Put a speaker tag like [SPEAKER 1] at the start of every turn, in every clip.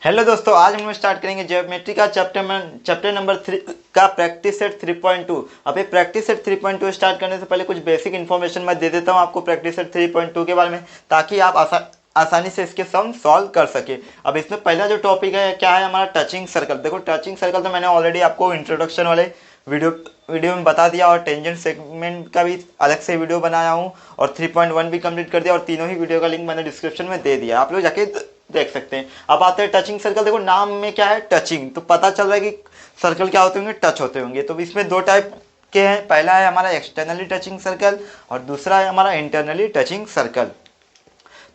[SPEAKER 1] Hello दोस्तों, आज हम स्टार्ट करेंगे ज्योमेट्री का चैप्टर नंबर 3 का प्रैक्टिस सेट 3.2। अब ये प्रैक्टिस सेट 3.2 स्टार्ट करने से पहले कुछ बेसिक इन्फॉर्मेशन मैं दे देता हूँ आपको प्रैक्टिस सेट 3.2 के बारे में, ताकि आप आसानी से इसके सम सॉल्व कर सके। अब इसमें पहला जो टॉपिक है क्या है हमारा टचिंग सर्कल। देखो टचिंग सर्कल तो मैंने ऑलरेडी आपको इंट्रोडक्शन वाले वीडियो में बता दिया और टेंजेंट सेगमेंट का भी अलग से वीडियो बनाया हूँ और 3.1 भी कंप्लीट कर दिया और तीनों ही वीडियो का लिंक मैंने डिस्क्रिप्शन में दे दिया, आप लोग जाके देख सकते हैं। अब आते हैं टचिंग सर्कल। देखो नाम में क्या है टचिंग, तो पता चल रहा है कि सर्कल क्या होते होंगे, टच होते होंगे। तो इसमें दो टाइप के हैं, पहला है हमारा एक्सटर्नली टचिंग सर्कल और दूसरा है हमारा इंटरनली टचिंग सर्कल।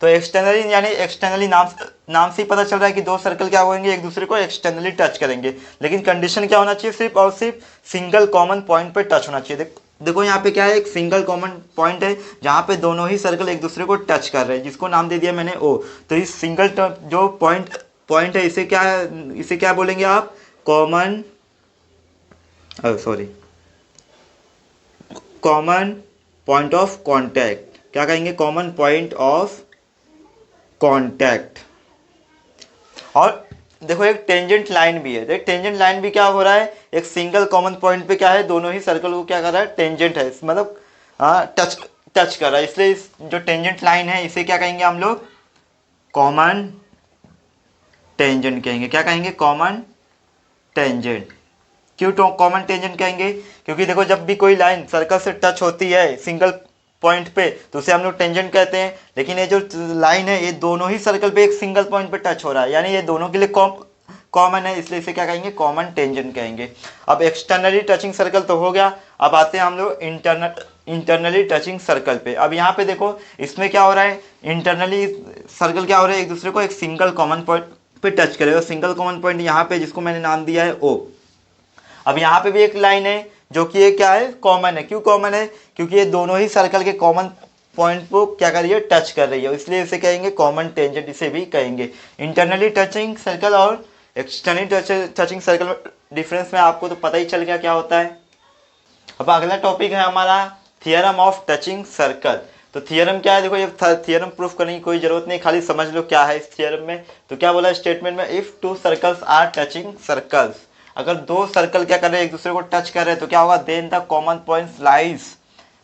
[SPEAKER 1] तो एक्सटर्नली यानी एक्सटर्नली नाम से ही पता चल रहा है कि दो सर्कल क्या होंगे, एक दूसरे को एक्सटर्नली टच करेंगे, लेकिन कंडीशन क्या होना चाहिए, सिर्फ और सिर्फ सिंगल कॉमन पॉइंट पे टच होना चाहिए। देखो यहाँ पे क्या है, एक सिंगल कॉमन पॉइंट है जहाँ पे दोनों ही सर्कल एक दूसरे को टच कर रहे हैं, जिसको नाम दे दिया मैंने ओ। तो इस सिंगल जो पॉइंट है इसे क्या बोलेंगे आप, common common point of contact. क्या कहेंगे, कॉमन पॉइंट ऑफ कॉन्टैक्ट। और देखो एक टेंजेंट लाइन भी है, देख टेंजेंट लाइन भी क्या हो रहा है, एक सिंगल कॉमन पॉइंट पे क्या है, दोनों ही सर्कल को क्या कर रहा है, टेंजेंट है, मतलब टच कर रहा है। इसलिए इस जो टेंजेंट लाइन है इसे क्या कहेंगे हम लोग, कॉमन टेंजेंट कहेंगे। क्या कहेंगे, कॉमन टेंजेंट। क्यों तो कॉमन टेंजेंट कहेंगे, क्योंकि देखो जब भी कोई लाइन सर्कल से टच होती है सिंगल पॉइंट पे तो उसे हम लोग टेंजेंट कहते हैं, लेकिन ये जो लाइन है ये दोनों ही सर्कल पे एक सिंगल पॉइंट पे टच हो रहा है, यानी ये दोनों के लिए कॉमन है, इसलिए इसे क्या कहेंगे, कॉमन टेंजेंट कहेंगे। अब एक्सटर्नली टचिंग सर्कल तो हो गया, अब आते हैं हम लोग इंटरनली टचिंग सर्कल पे। अब यहाँ पे देखो इसमें क्या हो रहा है, इंटरनली सर्कल क्या हो रहा है, एक दूसरे को एक सिंगल कॉमन पॉइंट पे टच करेगा। सिंगल कॉमन पॉइंट यहाँ पे जिसको मैंने नाम दिया है ओ। अब यहाँ पे भी एक लाइन है जो कि ये क्या है, कॉमन है। क्यों कॉमन है, क्योंकि ये दोनों ही सर्कल के कॉमन पॉइंट को क्या कर रही है, टच कर रही है, इसलिए इसे कहेंगे कॉमन टेंजेंट, इसे भी कहेंगे। इंटरनली टचिंग सर्कल और एक्सटर्नली टचिंग सर्कल में डिफरेंस में आपको तो पता ही चल गया क्या होता है। अब अगला टॉपिक है हमारा थियरम ऑफ टचिंग सर्कल। तो थियरम क्या है, देखो ये थियरम प्रूफ करने की कोई जरूरत नहीं, खाली समझ लो क्या है इस थियरम में। तो क्या बोला स्टेटमेंट में, if two circles are touching circles, अगर दो सर्कल क्या कर रहे हैं, एक दूसरे को टच कर रहे हैं, तो क्या होगा, then the common points lies.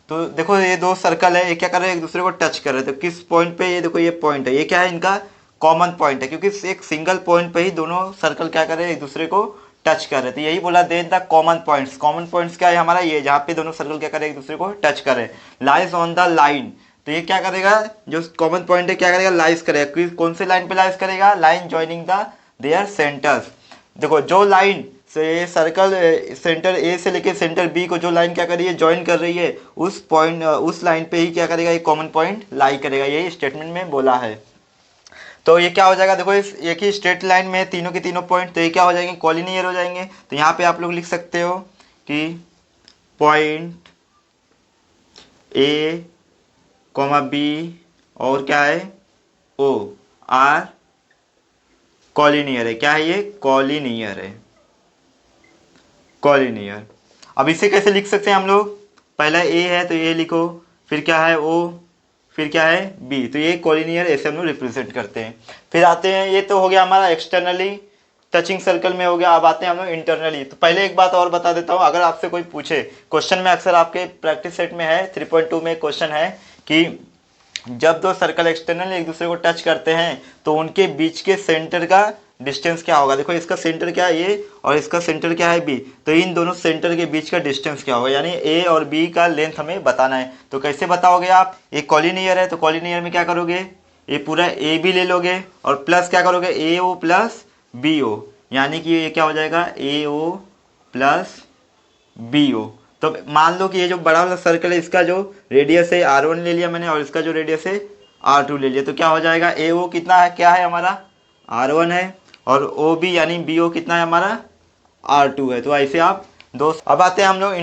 [SPEAKER 1] तो देखो ये दो सर्कल है, ये क्या कर रहे हैं, एक दूसरे को टच कर रहे हैं, तो किस पॉइंट पे, ये देखो ये पॉइंट है, ये क्या है इनका कॉमन पॉइंट है, क्योंकि एक सिंगल पॉइंट पे ही दोनों सर्कल क्या कर रहे हैं, एक दूसरे को टच कर रहे थे। यही बोला, then the common points. Common points क्या है हमारा, ये जहाँ पे दोनों सर्कल क्या कर रहे हैं, एक दूसरे को टच कर रहे हैं, लाइज ऑन द लाइन। तो ये क्या करेगा, जो कॉमन पॉइंट है क्या करेगा, लाइज करेगा। कौन से लाइन पे लाइज करेगा, line joining the there centres. देखो जो लाइन से सर्कल सेंटर ए से लेके सेंटर बी को जो लाइन क्या कर रही है, ज्वाइन कर रही है, उस लाइन पे ही क्या करेगा, एक कॉमन पॉइंट लाई करेगा, यही स्टेटमेंट में बोला है। तो ये क्या हो जाएगा, देखो इस एक ही स्ट्रेट लाइन में तीनों के तीनों पॉइंट, तो ये क्या हो जाएंगे, कॉलिनियर हो जाएंगे। तो यहाँ पे आप लोग लिख सकते हो कि पॉइंट ए कॉमा बी और क्या है ओ आर कॉलिनियर है। क्या है ये, कॉलिनियर है, कॉलिनियर। अब इसे कैसे लिख सकते हैं हम लोग, पहला ए है तो ए लिखो, फिर क्या है ओ, फिर क्या है बी, तो ये कॉलिनियर ऐसे हम लोग रिप्रेजेंट करते हैं। फिर आते हैं, ये तो हो गया हमारा एक्सटर्नली टचिंग सर्कल में हो गया। अब आते हैं हम लोग इंटरनली। तो पहले एक बात और बता देता हूँ, अगर आपसे कोई पूछे, क्वेश्चन में अक्सर आपके प्रैक्टिस सेट में है 3.2 में क्वेश्चन है कि जब दो सर्कल एक्सटर्नल एक दूसरे को टच करते हैं तो उनके बीच के सेंटर का डिस्टेंस क्या होगा। देखो इसका सेंटर क्या है ए और इसका सेंटर क्या है बी, तो इन दोनों सेंटर के बीच का डिस्टेंस क्या होगा, यानी ए और बी का लेंथ हमें बताना है। तो कैसे बताओगे आप, ये कॉलिनियर है तो कॉलिनियर में क्या करोगे, ये पूरा ए बी ले लोगे और प्लस क्या करोगे, ए ओ प्लस बी ओ, यानी कि ये क्या हो जाएगा, ए ओ प्लस बी ओ। तो मान लो कि ये जो बड़ा वाला सर्कल है इसका जो रेडियस है R1 ले लिया मैंने और इसका जो रेडियस है R2 ले लिया, तो क्या हो जाएगा, ए ओ कितना है, क्या है हमारा R1 है, और ओ बी यानी बी ओ कितना है हमारा R2 है। तो ऐसे आप दो। अब आते हैं हम लोग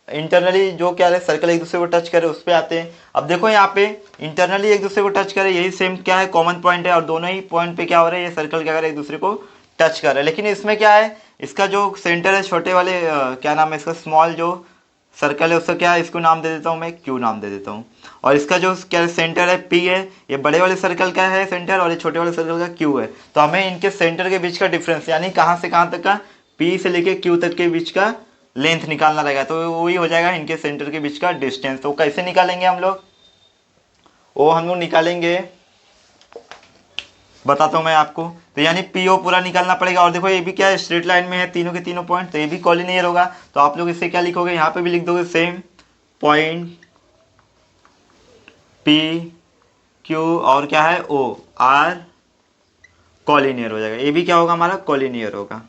[SPEAKER 1] इंटरनली जो क्या है, सर्कल एक दूसरे को टच करे उस पर आते हैं। अब देखो यहाँ पे इंटरनली एक दूसरे को टच करे, यही सेम क्या है, कॉमन पॉइंट है, और दोनों ही पॉइंट पे क्या हो रहा है, ये सर्कल क्या कर रहे हैं, एक दूसरे को टच कर रहे हैं। लेकिन इसमें क्या है, इसका जो सेंटर है छोटे वाले क्या नाम है इसका, स्मॉल जो सर्कल है उसका क्या है, इसको नाम दे देता हूँ मैं क्यू नाम दे देता हूँ। और इसका जो क्या सेंटर है पी है, ये बड़े वाले सर्कल का है सेंटर और ये छोटे वाले सर्कल का क्यू है। तो हमें इनके सेंटर के बीच का डिफरेंस यानी कहाँ से कहाँ तक का, पी से लेके क्यू तक के बीच का लेंथ निकालना रहेगा। तो वही हो जाएगा इनके सेंटर के बीच का डिस्टेंस। तो कैसे निकालेंगे हम लोग, वो हम लोग निकालेंगे, बताता हूँ मैं आपको। तो यानी पी ओ पूरा निकालना पड़ेगा। और देखो ये भी क्या है, स्ट्रेट लाइन में है तीनों के तीनों पॉइंट, तो ये भी कॉलिनियर होगा। तो आप लोग इससे क्या लिखोगे, यहाँ पे भी लिख दोगे सेम पॉइंट पी क्यू और क्या है ओ आर कॉलिनियर हो जाएगा। ये भी क्या होगा हमारा कॉलिनियर होगा।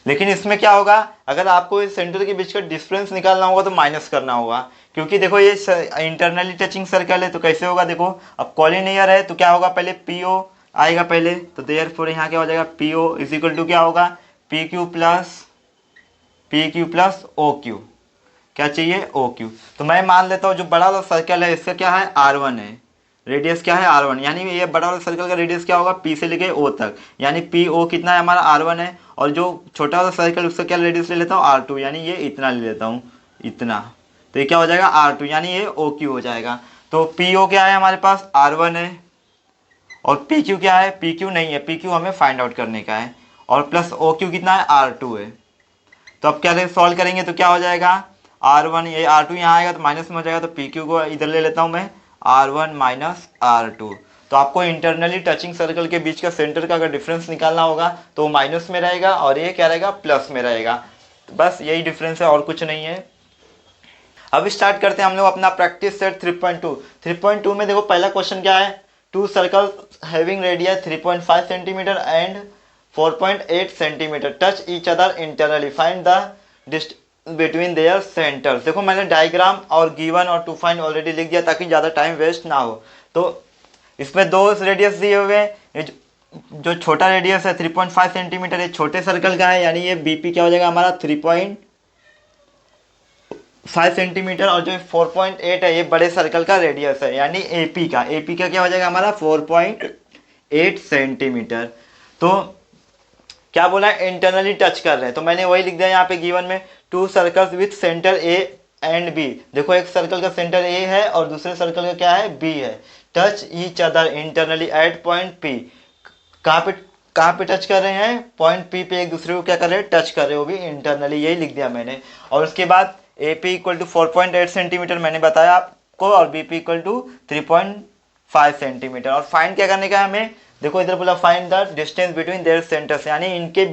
[SPEAKER 1] लेकिन इसमें क्या होगा, अगर आपको इस सेंटर के बीच का डिफरेंस निकालना होगा तो माइनस करना होगा, क्योंकि देखो ये इंटरनली टचिंग सर्कल है। तो कैसे होगा, देखो अब कॉलिनियर है तो क्या होगा, पहले पी ओ आएगा पहले, तो देयरफॉर यहाँ क्या हो जाएगा P O is equal to क्या होगा P Q plus O Q. क्या चाहिए ओ क्यू। तो मैं मान लेता हूँ जो बड़ा वाला सर्कल है इसका क्या है R1 है, रेडियस क्या है R1, यानी ये बड़ा वाला सर्कल का रेडियस क्या होगा P से लेके O तक, यानी पी ओ कितना है हमारा R1 है। और जो छोटा वाला सर्कल उसका क्या रेडियस ले लेता हूँ R2, यानी ये इतना ले लेता हूँ इतना। तो ये क्या हो जाएगा R2 यानी ये OQ हो जाएगा। तो PO क्या है हमारे पास R1 है और PQ क्या है, PQ नहीं है, PQ हमें फाइंड आउट करने का है। और प्लस OQ कितना है R2 है। तो अब क्या सॉल्व करेंगे तो क्या हो जाएगा R1, ये R2 यहाँ आएगा तो माइनस में हो जाएगा, तो PQ को इधर ले लेता हूँ मैं R1 माइनस R2। तो आपको इंटरनली टचिंग सर्कल के बीच का सेंटर का अगर डिफरेंस निकालना होगा तो माइनस में रहेगा और ये क्या रहेगा प्लस में रहेगा। तो बस यही डिफरेंस है और कुछ नहीं है। अब स्टार्ट करते हैं हम लोग अपना प्रैक्टिस सेट 3.2। 3.2 में देखो पहला क्वेश्चन क्या है, two circle having radius 3.5 centimetre and 4.8 centimetre touch each other internally find the distance between their centres. देखो मैंने डायग्राम और गिवन और टू फाइंड ऑलरेडी लिख दिया ताकि ज़्यादा टाइम वेस्ट ना हो। तो इसमें दो रेडियस दिए हुए हैं, जो छोटा रेडियस है 3.5 सेंटीमीटर ये छोटे सर्कल का है, यानी ये बीपी क्या हो जाएगा हमारा 3.5 सेंटीमीटर, और जो 4.8 है ये बड़े सर्कल का रेडियस है यानी एपी का क्या हो जाएगा हमारा 4.8 सेंटीमीटर। तो क्या बोला है इंटरनली टच कर रहे हैं, तो मैंने वही लिख दिया यहाँ पे गिवन में, two circles with centre A and B. देखो एक सर्कल का सेंटर ए है और दूसरे सर्कल का क्या है बी है। Touch each other internally at point P. कहाँ पे टच कर रहे हैं, पॉइंट पी पे एक दूसरे को क्या कर रहे हैं टच कर रहे हैं, वो भी इंटरनली, यही लिख दिया मैंने। और उसके बाद A P equal to 4.8 centimetre मैंने बताया आपको, और B P equal to 3.5 centimetre. और फाइंड क्या करने का है हमें, देखो इधर बोला find the distance between their centres, यानी इनके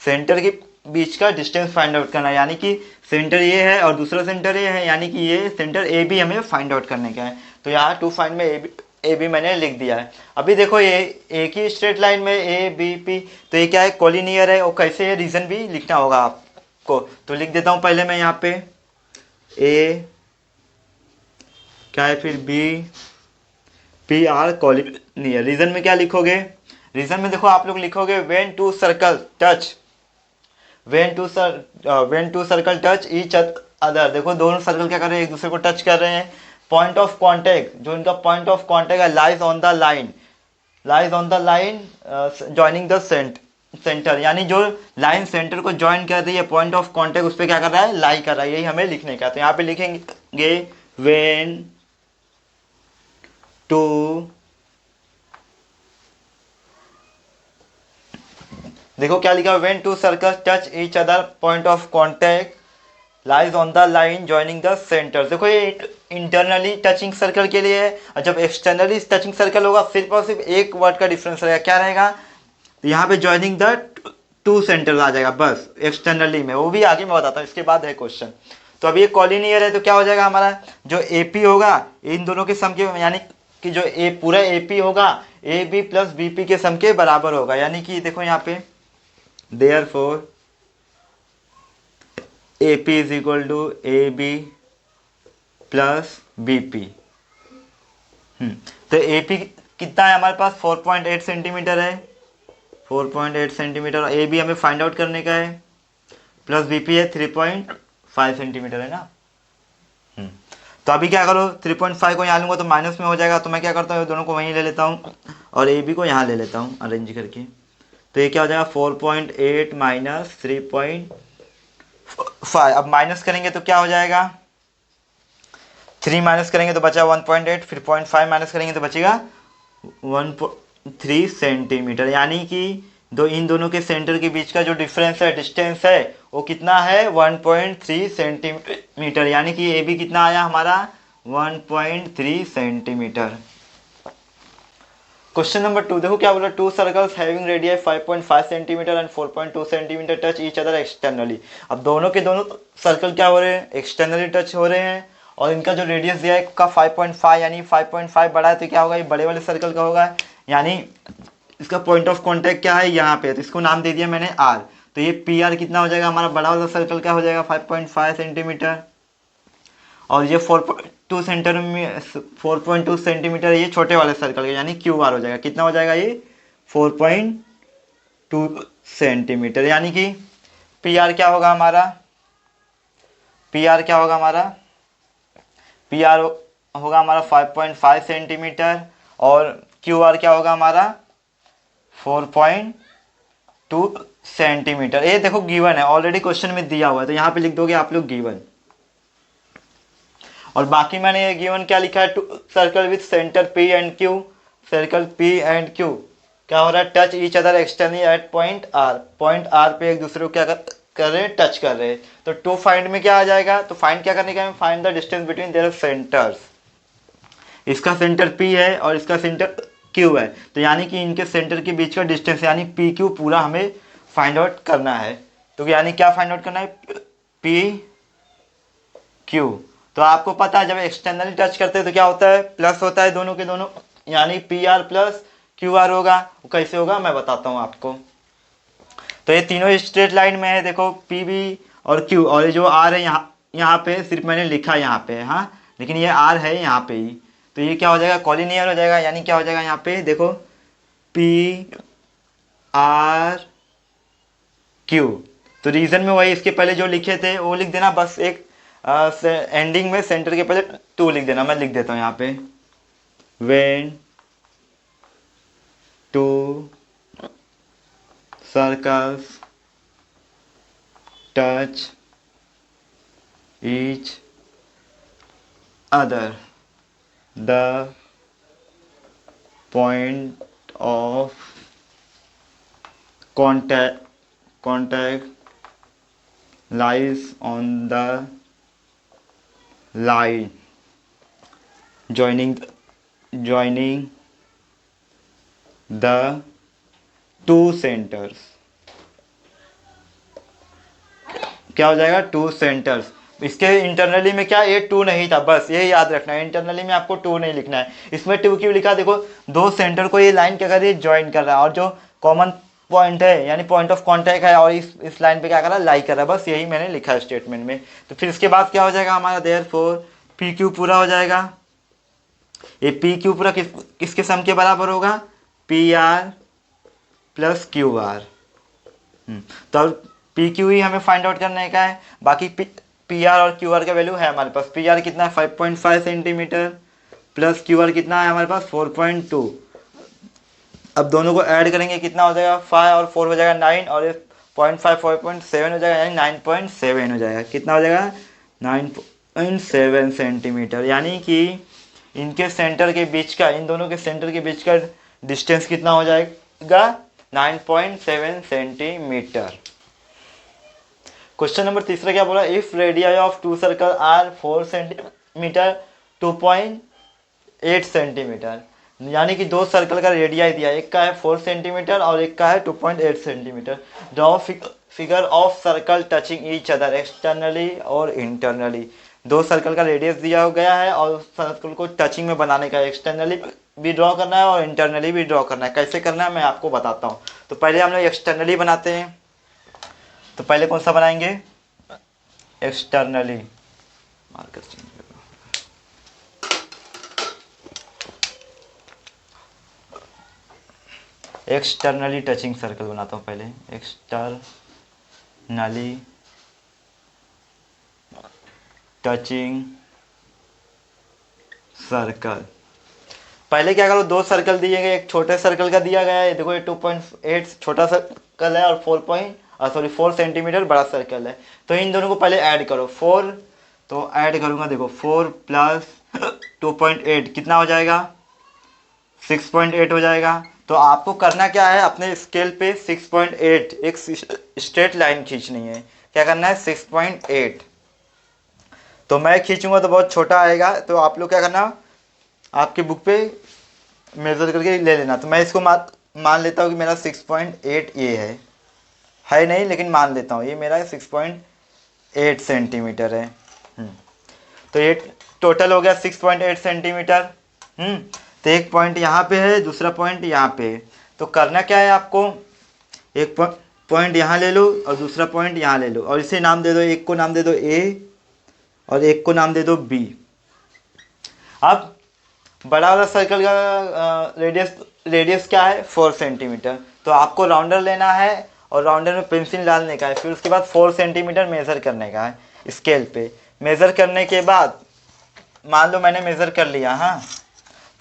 [SPEAKER 1] सेंटर के बीच का डिस्टेंस फाइंड आउट करना है। यानी कि सेंटर ये है और दूसरा सेंटर ये है, यानी कि ये सेंटर ए बी हमें फाइंड आउट करने का है। तो यहाँ टू फाइंड में ए बी मैंने लिख दिया है। अभी देखो ये एक ही स्ट्रेट लाइन में ए बी पी, तो ये क्या है कॉलिनियर है, और कैसे है रीजन भी लिखना होगा आपको। तो लिख देता हूँ पहले मैं यहाँ पे ए क्या है, फिर B P are collinear. Reason में क्या लिखोगे, रीजन में देखो आप लोग लिखोगे when two circle touch each other. देखो दोनों सर्कल क्या कर रहे हैं, एक दूसरे को टच कर रहे हैं। पॉइंट ऑफ कांटेक्ट, जो इनका पॉइंट ऑफ कांटेक्ट है lies on the line joining the centre, यानी जो लाइन सेंटर को ज्वाइन कर रही है पॉइंट ऑफ कांटेक्ट उस पर क्या कर रहा है लाई कर रहा है, यही हमें लिखने का। तो यहाँ पे लिखेंगे व्हेन टू, देखो क्या लिखा, when to circles touch each other point of contact lies on the line joining the centre. देखो ये इंटरनली टचिंग सर्कल के लिए है, और जब एक्सटर्नली टचिंग सर्कल होगा सिर्फ और सिर्फ एक वर्ड का डिफरेंस रहेगा, क्या रहेगा, तो यहाँ पे जॉइनिंग द टू सेंटर आ जाएगा बस एक्सटर्नली में, वो भी आगे मैं बताता हूँ, इसके बाद है क्वेश्चन। तो अभी ये कॉलिनियर है तो क्या हो जाएगा हमारा, जो ए पी होगा इन दोनों के सम के, यानी कि जो ए पूरा ए पी होगा A B plus B P के सम के बराबर होगा। यानी कि देखो यहाँ पे therefore AP is equal to AB plus BP। तो AP कितना है हमारे पास 4.8 सेंटीमीटर है, 4.8 सेंटीमीटर। AB हमें फाइंड आउट करने का है, प्लस BP है 3.5 सेंटीमीटर है ना। तो अभी क्या करो 3.5 को यहाँ लूँगा तो माइनस में हो जाएगा, तो मैं क्या करता हूँ दोनों को वहीं ले लेता हूँ और AB को यहाँ ले लेता हूँ अरेंज करके। तो ये क्या हो जाएगा 4.8 माइनस 3.5 5, अब माइनस करेंगे तो क्या हो जाएगा, 3 माइनस करेंगे तो बचा 1.8, फिर 0.5 माइनस करेंगे तो बचेगा 1.3 सेंटीमीटर। यानी कि इन दोनों के सेंटर के बीच का जो डिफरेंस है, डिस्टेंस है, वो कितना है 1.3 सेंटीमीटर। यानी कि ये भी कितना आया हमारा 1.3 सेंटीमीटर। क्वेश्चन नंबर 2 देखो क्या बोला, to circles having radius 5.5 centimetre and 4.2 centimetre touch each other externally. अब दोनों के दोनों सर्कल क्या हो रहे हैं, एक्सटर्नली टच हो रहे हैं, और इनका जो रेडियस दिया है का 5.5, यानी 5.5 बड़ा है तो क्या होगा, ये बड़े वाले सर्कल का होगा, यानी इसका पॉइंट ऑफ कॉन्टैक्ट क्या है यहाँ पे, तो इसको नाम दे दिया मैंने आर। तो ये पी आर कितना हो जाएगा, हमारा बड़ा वाला सर्कल क्या हो जाएगा 5.5 सेंटीमीटर, और ये 4.2 सेंटीमीटर ये छोटे वाले सर्कल का, यानी क्यू आर हो जाएगा। कितना हो जाएगा ये 4.2 सेंटीमीटर। यानी कि पी आर क्या होगा हमारा, पी आर क्या होगा हमारा, पी आर होगा हमारा 5.5 सेंटीमीटर, और क्यू आर क्या होगा हमारा 4.2 सेंटीमीटर। ये देखो गिवन है, ऑलरेडी क्वेश्चन में दिया हुआ है, तो यहाँ पे लिख दोगे आप लोग गिवन। और बाकी मैंने ये गिवन क्या लिखा है, two circle with centre P and Q, circle P and Q क्या हो रहा है, touch each other externally at point R, point R पे एक दूसरे को क्या कर रहे हैं, टच कर रहे हैं। तो टू फाइंड में क्या आ जाएगा, तो फाइंड क्या करने का है, find the distance between their centres. इसका सेंटर पी है और इसका सेंटर क्यू है, तो यानी कि इनके सेंटर के बीच का डिस्टेंस यानी पी क्यू पूरा हमें फाइंड आउट करना है। तो यानी क्या फाइंड आउट करना है, पी क्यू। तो आपको पता है जब एक्सटर्नली टच करते हैं तो क्या होता है, प्लस होता है दोनों के दोनों, यानी P R plus Q are होगा। वो कैसे होगा मैं बताता हूँ आपको। तो ये तीनों स्ट्रेट लाइन में है, देखो पी बी और क्यू, और ये जो आर है यहाँ पे सिर्फ मैंने लिखा यहाँ पे, हाँ, लेकिन ये आर है यहाँ पे ही। तो ये क्या हो जाएगा, कॉलिनियर हो जाएगा, यानी क्या हो जाएगा यहाँ पे देखो पी आर क्यू। तो रीजन में वही इसके पहले जो लिखे थे वो लिख देना, बस एक एंडिंग में सेंटर के पहले 2 लिख देना। मैं लिख देता हूँ यहाँ पे, when to circles touch each other the point of contact lies on the line joining the two centers। क्या हो जाएगा, 2 सेंटर्स। इसके इंटरनली में क्या, ये 2 नहीं था, बस ये याद रखना है, इंटरनली में आपको 2 नहीं लिखना है। इसमें 2 क्यों लिखा, देखो 2 सेंटर को ये लाइन क्या कर रही है, ज्वाइन कर रहा है, और जो कॉमन पॉइंट है यानी पॉइंट ऑफ कांटेक्ट है, और इस लाइन पे क्या कर रहा है, लाई कर रहा है, बस यही मैंने लिखा है स्टेटमेंट में। तो फिर इसके बाद क्या हो जाएगा हमारा, देयरफॉर पी क्यू पूरा हो जाएगा। ये पी क्यू पूरा किसके सम के बराबर होगा, P R plus Q are. तो अब पी क्यू ही हमें फाइंड आउट करने का है, बाकी पी आर और क्यू आर का वैल्यू है हमारे पास। पी आर कितना है 5.5 सेंटीमीटर, प्लस क्यू आर कितना है हमारे पास 4.2। अब दोनों को ऐड करेंगे कितना हो जाएगा, 5 और 4 हो जाएगा 9, और 0.5 4.7 हो जाएगा, यानी 9.7 हो जाएगा। कितना हो जाएगा 9.7 सेंटीमीटर। यानी कि इनके सेंटर के बीच का, इन दोनों के सेंटर के बीच का डिस्टेंस कितना हो जाएगा 9.7 सेंटीमीटर। क्वेश्चन नंबर तीसरा क्या बोला, if radii of two circle are 4 centimetre 2.8 centimetre. यानी कि 2 सर्कल का रेडियाई दिया, एक का है 4 सेंटीमीटर और एक का है 2.8 centimetre. Draw figure of circle touching each other externally और इंटरनली। 2 सर्कल का रेडियस दिया गया है और सर्कल को टचिंग में बनाने का, एक्सटर्नली भी ड्रॉ करना है और इंटरनली भी ड्रॉ करना है। कैसे करना है मैं आपको बताता हूँ। तो पहले हम लोग एक्सटर्नली बनाते हैं, तो पहले कौन सा बनाएंगे, एक्सटर्नली। मार्कर चेंज करो, एक्सटर्नली टचिंग सर्कल बनाता हूँ पहले, एक्सटर्नली टचिंग सर्कल। पहले क्या करो, 2 सर्कल दिए गए, एक छोटे सर्कल का दिया गया है, देखो ये 2.8 छोटा सर्कल है और सॉरी 4 सेंटीमीटर बड़ा सर्कल है। तो इन दोनों को पहले ऐड करो 4, तो ऐड करूँगा, देखो 4 प्लस 2.8 कितना हो जाएगा, 6.8 हो जाएगा। तो आपको करना क्या है, अपने स्केल पे 6.8 एक स्ट्रेट लाइन खींचनी है। क्या करना है, 6.8। तो मैं खींचूंगा तो बहुत छोटा आएगा, तो आप लोग क्या करना, आपकी बुक पे मेजर करके ले लेना। तो मैं इसको मान लेता हूँ कि मेरा 6.8 ये है नहीं, लेकिन मान लेता हूँ ये मेरा 6.8 सेंटीमीटर है। तो ये टोटल हो गया 6.8 सेंटीमीटर। तो एक पॉइंट यहाँ पे है, दूसरा पॉइंट यहाँ पे है। तो करना क्या है आपको, एक पॉइंट यहाँ ले लो और दूसरा पॉइंट यहाँ ले लो, और इसे नाम दे दो, एक को नाम दे दो ए और एक को नाम दे दो बी। अब बड़ा वाला सर्कल का रेडियस क्या है, 4 सेंटीमीटर। तो आपको राउंडर लेना है और राउंडर में पेंसिल डालने का है, फिर उसके बाद 4 सेंटीमीटर मेज़र करने का है स्केल पे। मेज़र करने के बाद मान लो मैंने मेज़र कर लिया, हाँ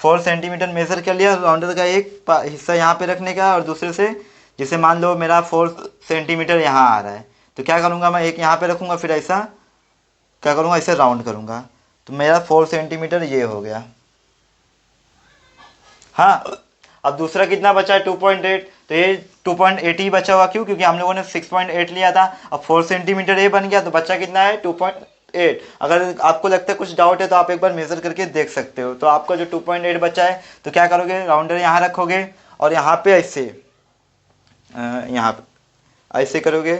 [SPEAKER 1] 4 सेंटीमीटर मेज़र कर लिया, राउंडर का एक हिस्सा यहाँ पे रखने का और दूसरे से, जैसे मान लो मेरा 4 सेंटीमीटर यहाँ आ रहा है, तो क्या करूँगा मैं, एक यहाँ पे रखूँगा, फिर ऐसा क्या करूँगा, इसे राउंड करूँगा, तो मेरा 4 सेंटीमीटर ये हो गया। हाँ, अब दूसरा कितना बचा है, 2.8। तो ये 2.8 ही बचा हुआ, क्यों, क्योंकि हम लोगों ने 6.8 लिया था। अब 4 सेंटीमीटर ये बन गया, तो बच्चा कितना है, 2.8। अगर आपको लगता है कुछ डाउट है तो आप एक बार मेज़र करके देख सकते हो। तो आपका जो 2.8 बचा है, तो क्या करोगे, राउंडर यहाँ रखोगे और यहाँ पे ऐसे यहाँ ऐसे करोगे,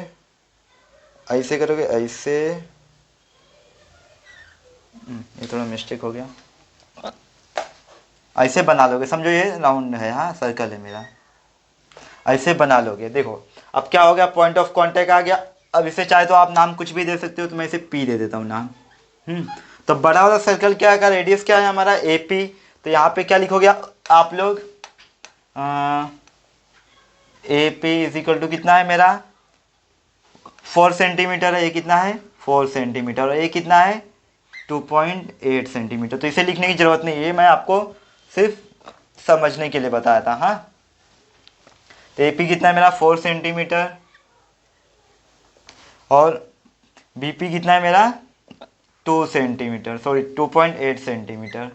[SPEAKER 1] ऐसे करोगे, ऐसे, ये थोड़ा मिस्टेक हो गया, ऐसे बना लोगे, समझो ये राउंड है, हाँ सर्कल है मेरा, ऐसे बना लोगे। देखो अब क्या हो गया, पॉइंट ऑफ कांटेक्ट आ गया। अब इसे चाहे तो आप नाम कुछ भी दे सकते हो, तो मैं इसे पी दे देता हूँ नाम। तो बड़ा वाला सर्कल क्या है, रेडियस क्या है हमारा, ए पी। तो यहाँ पे क्या लिखोगे आप लोग, A P is equal to कितना है मेरा, 4 सेंटीमीटर है, ये कितना है 4 सेंटीमीटर, और ये कितना है 2.8 सेंटीमीटर। तो इसे लिखने की जरूरत नहीं है, मैं आपको सिर्फ समझने के लिए बताया था। हाँ, तो एपी कितना है मेरा 4 सेंटीमीटर, और बीपी कितना है मेरा 2 सेंटीमीटर, सॉरी 2.8 सेंटीमीटर,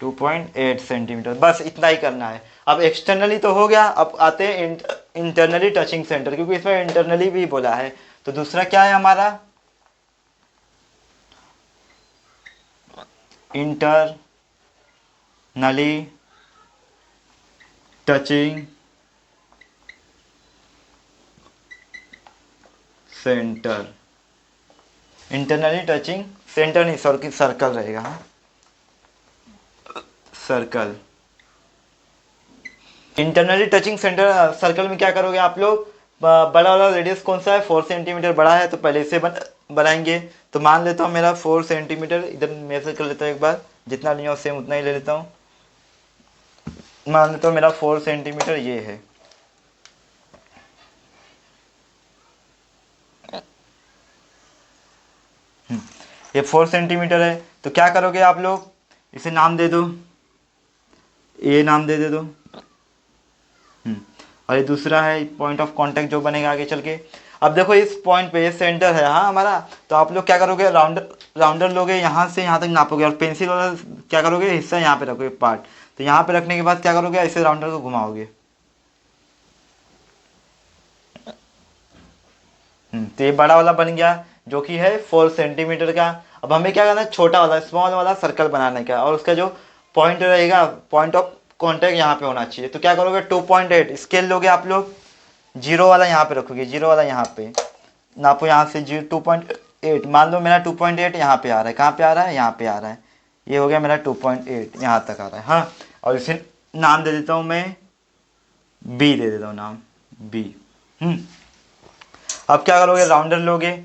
[SPEAKER 1] 2.8 सेंटीमीटर। बस इतना ही करना है। अब एक्सटर्नली तो हो गया, अब आते हैं इंटरनली टचिंग सेंटर, क्योंकि इसमें इंटरनली भी बोला है। तो दूसरा क्या है हमारा, internally touching centre, internally touching centre नहीं, सर्कल रहेगा, circle. Internally touching centre circle में क्या करोगे आप लोग, बड़ा वाला रेडियस कौन सा है, 4 सेंटीमीटर बड़ा है, तो पहले इसे बनाएंगे। तो मान लेता हूँ मेरा 4 सेंटीमीटर, इधर मेजर कर लेता हूँ एक बार, जितना लिया हो सेम उतना ही ले लेता हूँ। मान लेता हूँ मेरा 4 सेंटीमीटर ये है, ये 4 सेंटीमीटर है। तो क्या करोगे आप लोग, इसे नाम दे दो, ए नाम दे दो। और ये दूसरा है पॉइंट ऑफ कांटेक्ट जो बनेगा आगे चल के। अब देखो इस पॉइंट पे ये सेंटर है, हाँ हमारा। तो आप लोग क्या करोगे, राउंडर लोगे, यहाँ से यहाँ तक नापोगे, और पेंसिल वाला क्या करोगे, हिस्सा यहाँ पे रखोगे पार्ट। तो यहाँ पे रखने के बाद क्या करोगे, ऐसे राउंडर को घुमाओगे। तो ये बड़ा वाला बन गया, जो कि है 4 सेंटीमीटर का। अब हमें क्या करना है, छोटा वाला स्मॉल वाला सर्कल बनाने का, और उसका जो पॉइंट रहेगा, पॉइंट ऑफ कांटेक्ट यहाँ पे होना चाहिए। तो क्या करोगे, 2.8 स्केल लोगे आप लोग, जीरो वाला यहाँ पे रखोगे, जीरो वाला यहाँ पे नापो, यहाँ से 2.8। मान लो मेरा 2.8 यहाँ पे आ रहा है, कहाँ पे आ रहा है, यहाँ पे आ रहा है, ये हो गया मेरा 2.8 यहाँ तक आ रहा है। हाँ, और इसे नाम दे देता हूँ मैं, बी दे देता हूँ नाम, बी। अब क्या करोगे, राउंडर लोगे,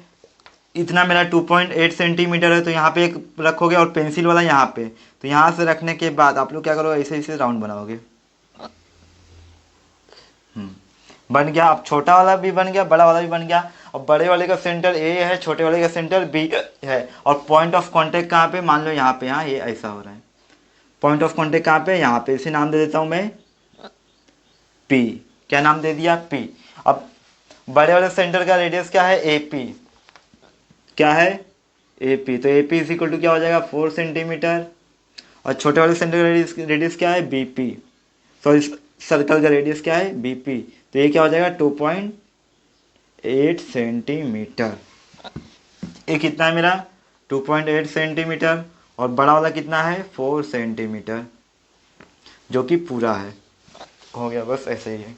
[SPEAKER 1] इतना मेरा 2.8 सेंटीमीटर है, तो यहाँ पे एक रखोगे, और पेंसिल वाला यहाँ पे। तो यहाँ से रखने के बाद आप लोग क्या करोगे, ऐसे ऐसे राउंड बनाओगे। बन गया। अब छोटा वाला भी बन गया, बड़ा वाला भी बन गया। और बड़े वाले का सेंटर ए है, छोटे वाले का सेंटर बी है, और पॉइंट ऑफ कांटेक्ट कहाँ पे, मान लो यहाँ पे, हाँ ये ऐसा हो रहा है। पॉइंट ऑफ कांटेक्ट कहाँ पे, यहाँ पे। इसे नाम दे देता हूँ मैं पी। क्या नाम दे दिया, पी। अब बड़े वाले सेंटर का रेडियस क्या है, AP, क्या है AP, तो AP इज इक्वल टू क्या हो जाएगा 4 सेंटीमीटर, और छोटे वाले सेंटर का रेडियस क्या है BP, सॉरी सर्कल का रेडियस क्या है BP, तो ये क्या हो जाएगा 2.8 सेंटीमीटर। ये कितना है मेरा 2.8 सेंटीमीटर, और बड़ा वाला कितना है 4 सेंटीमीटर, जो कि पूरा है। हो गया, बस ऐसे ही है।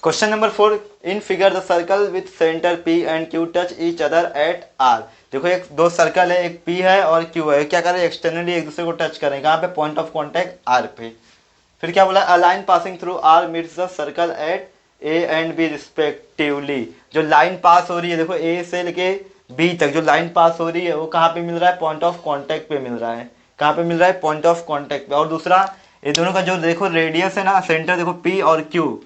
[SPEAKER 1] Question number 4, in figure the circle with centre P and Q touch each other eight R। देखो एक दो सर्कल है, एक P है और Q है, क्या कर रहे हैं एक्सटर्नली एक दूसरे को टच कर रहे हैं, कहाँ पे पॉइंट ऑफ कॉन्टैक्ट R पे। फिर क्या बोला, a line passing through R meets the circle eight A and B respectively. जो लाइन पास हो रही है, देखो A से लेके B तक जो लाइन पास हो रही है वो कहाँ पे मिल रहा है, पॉइंट ऑफ कॉन्टैक्ट पे मिल रहा है। कहाँ पे मिल रहा है, पॉइंट ऑफ कॉन्टैक्ट पे। और दूसरा ये दोनों का जो देखो रेडियस है ना, सेंटर देखो P और Q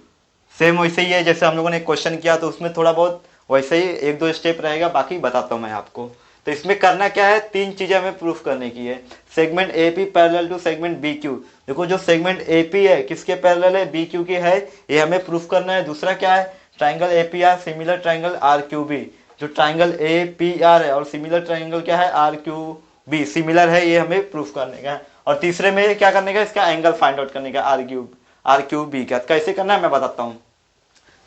[SPEAKER 1] सेम वैसे ही है जैसे हम लोगों ने क्वेश्चन किया, तो उसमें थोड़ा बहुत वैसे ही एक दो स्टेप रहेगा, बाकी बताता हूँ मैं आपको। तो इसमें करना क्या है, तीन चीजें हमें प्रूफ करने की है। Segment AP parallel to segment BQ। देखो जो सेगमेंट AP है किसके पैरेलल है, BQ के है, ये हमें प्रूफ करना है। दूसरा क्या है, triangle APR similar triangle RQB। जो ट्राइंगल APR है और सिमिलर ट्राइंगल क्या है RQB सिमिलर है, ये हमें प्रूफ करने का है। और तीसरे में क्या करने का, इसका एंगल फाइंड आउट करने का RQB का। कैसे करना है मैं बताता हूँ।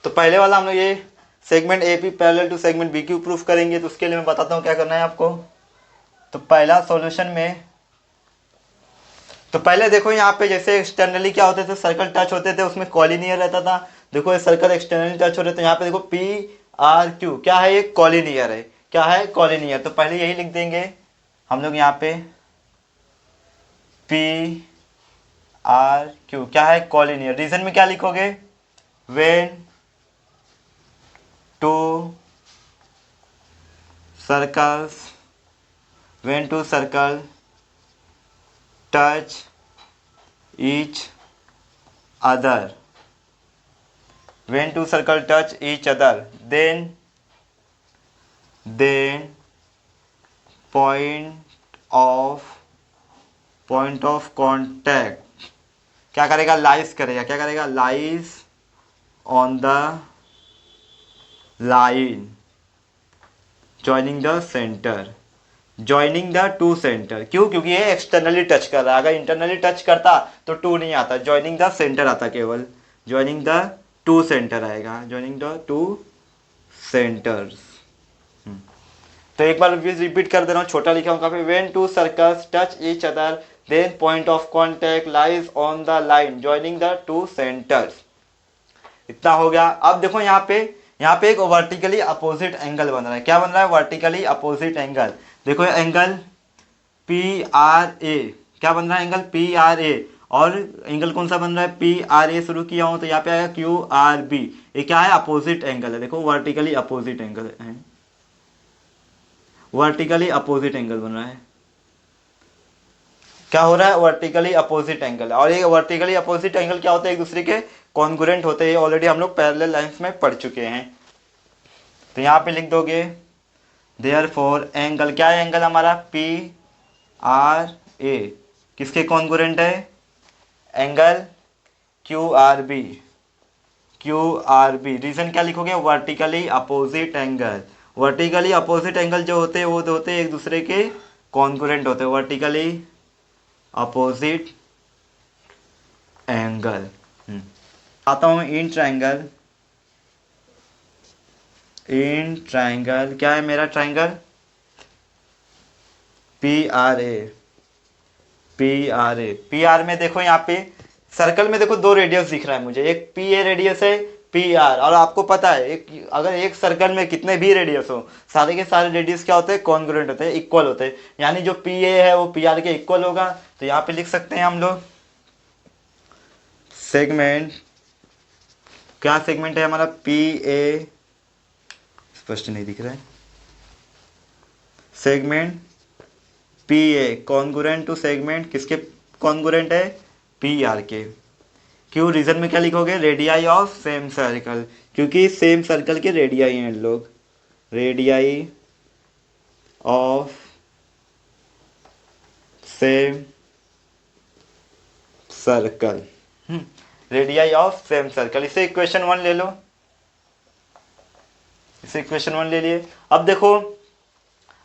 [SPEAKER 1] तो पहले वाला हम लोग ये segment AP parallel to segment BQ proof करेंगे, तो उसके लिए मैं बताता हूँ क्या करना है आपको। तो पहला सॉल्यूशन में, तो पहले देखो यहाँ पे जैसे एक्सटर्नली क्या होते थे, सर्कल टच होते थे, उसमें कॉलिनियर रहता था। देखो ये सर्कल एक्सटर्नली टच हो रहे थे, यहाँ पे देखो PRQ क्या है, ये कॉलिनियर है, क्या है कॉलिनियर। तो पहले यही लिख देंगे हम लोग यहाँ पे PRQ क्या है कॉलिनियर। रीजन में क्या लिखोगे, when two circles when two circles touch each other, when two circles touch each other, then point of contact क्या करेगा, लाइज करेगा, क्या करेगा, lies on the line joining the centre, joining the two centre. क्यों, क्योंकि ये externally touch कर रहा है, अगर इंटरनली टच करता तो टू नहीं आता, ज्वाइनिंग द सेंटर आता, केवल ज्वाइनिंग द टू सेंटर आएगा, ज्वाइनिंग द टू सेंटर्स। तो एक बार रिपीट कर दे रहा हूँ, छोटा लिखा हूँ काफी, when to circles touch each other then point of contact lies on the line joining the two centres. इतना हो गया। अब देखो यहाँ पे एक वर्टिकली अपोजिट एंगल बन रहा है, क्या बन रहा है, वर्टिकली अपोजिट एंगल। देखो एंगल PRA, क्या बन रहा है, एंगल PRA। और एंगल कौन सा बन रहा है, PRA शुरू किया हूं तो यहाँ पे आएगा QRB। ये क्या है, अपोजिट एंगल है, देखो वर्टिकली अपोजिट एंगल है, वर्टिकली अपोजिट एंगल बन रहा है। क्या हो रहा है, वर्टिकली अपोजिट एंगल। और ये वर्टिकली अपोजिट एंगल क्या होता है, एक दूसरे के कॉन्ग्रुएंट होते हैं, ऑलरेडी हम लोग पैरेलल लाइंस में पढ़ चुके हैं। तो यहाँ पे लिख दोगे देयरफॉर एंगल, क्या है एंगल हमारा PRA किसके कॉन्ग्रुएंट है, एंगल QRB, QRB। रीजन क्या लिखोगे, vertically opposite angle. Vertically opposite angle जो होते हैं वो होते हैं एक दूसरे के कॉन्ग्रुएंट होते हैं, वर्टिकली अपोजिट एंगल। आता हूं इन ट्राइंगल, इन ट्राइंगल क्या है मेरा ट्राइंगल PRA, PR में देखो यहाँ पे सर्कल में देखो दो रेडियस दिख रहा है मुझे, एक PA रेडियस है, PR। और आपको पता है अगर एक सर्कल में कितने भी रेडियस हो, सारे के सारे रेडियस क्या होते हैं, कॉन्ग्रुएंट होते हैं, इक्वल होते हैं। यानी जो PA है वो PR के इक्वल होगा। तो यहाँ पे लिख सकते हैं हम लोग सेगमेंट, क्या सेगमेंट है हमारा PA, स्पष्ट नहीं दिख रहा है, segment PA congruent to segment किसके कॉन्ग्रुएंट है, PR के। क्यों, रीजन में क्या लिखोगे, रेडियाई ऑफ सेम सर्कल, क्योंकि सेम सर्कल के रेडियाई हैं लोग, radii of same circle, radii of same circle. इसे इक्वेशन 1 ले लो। इसे इक्वेशन 1 ले लिए। अब देखो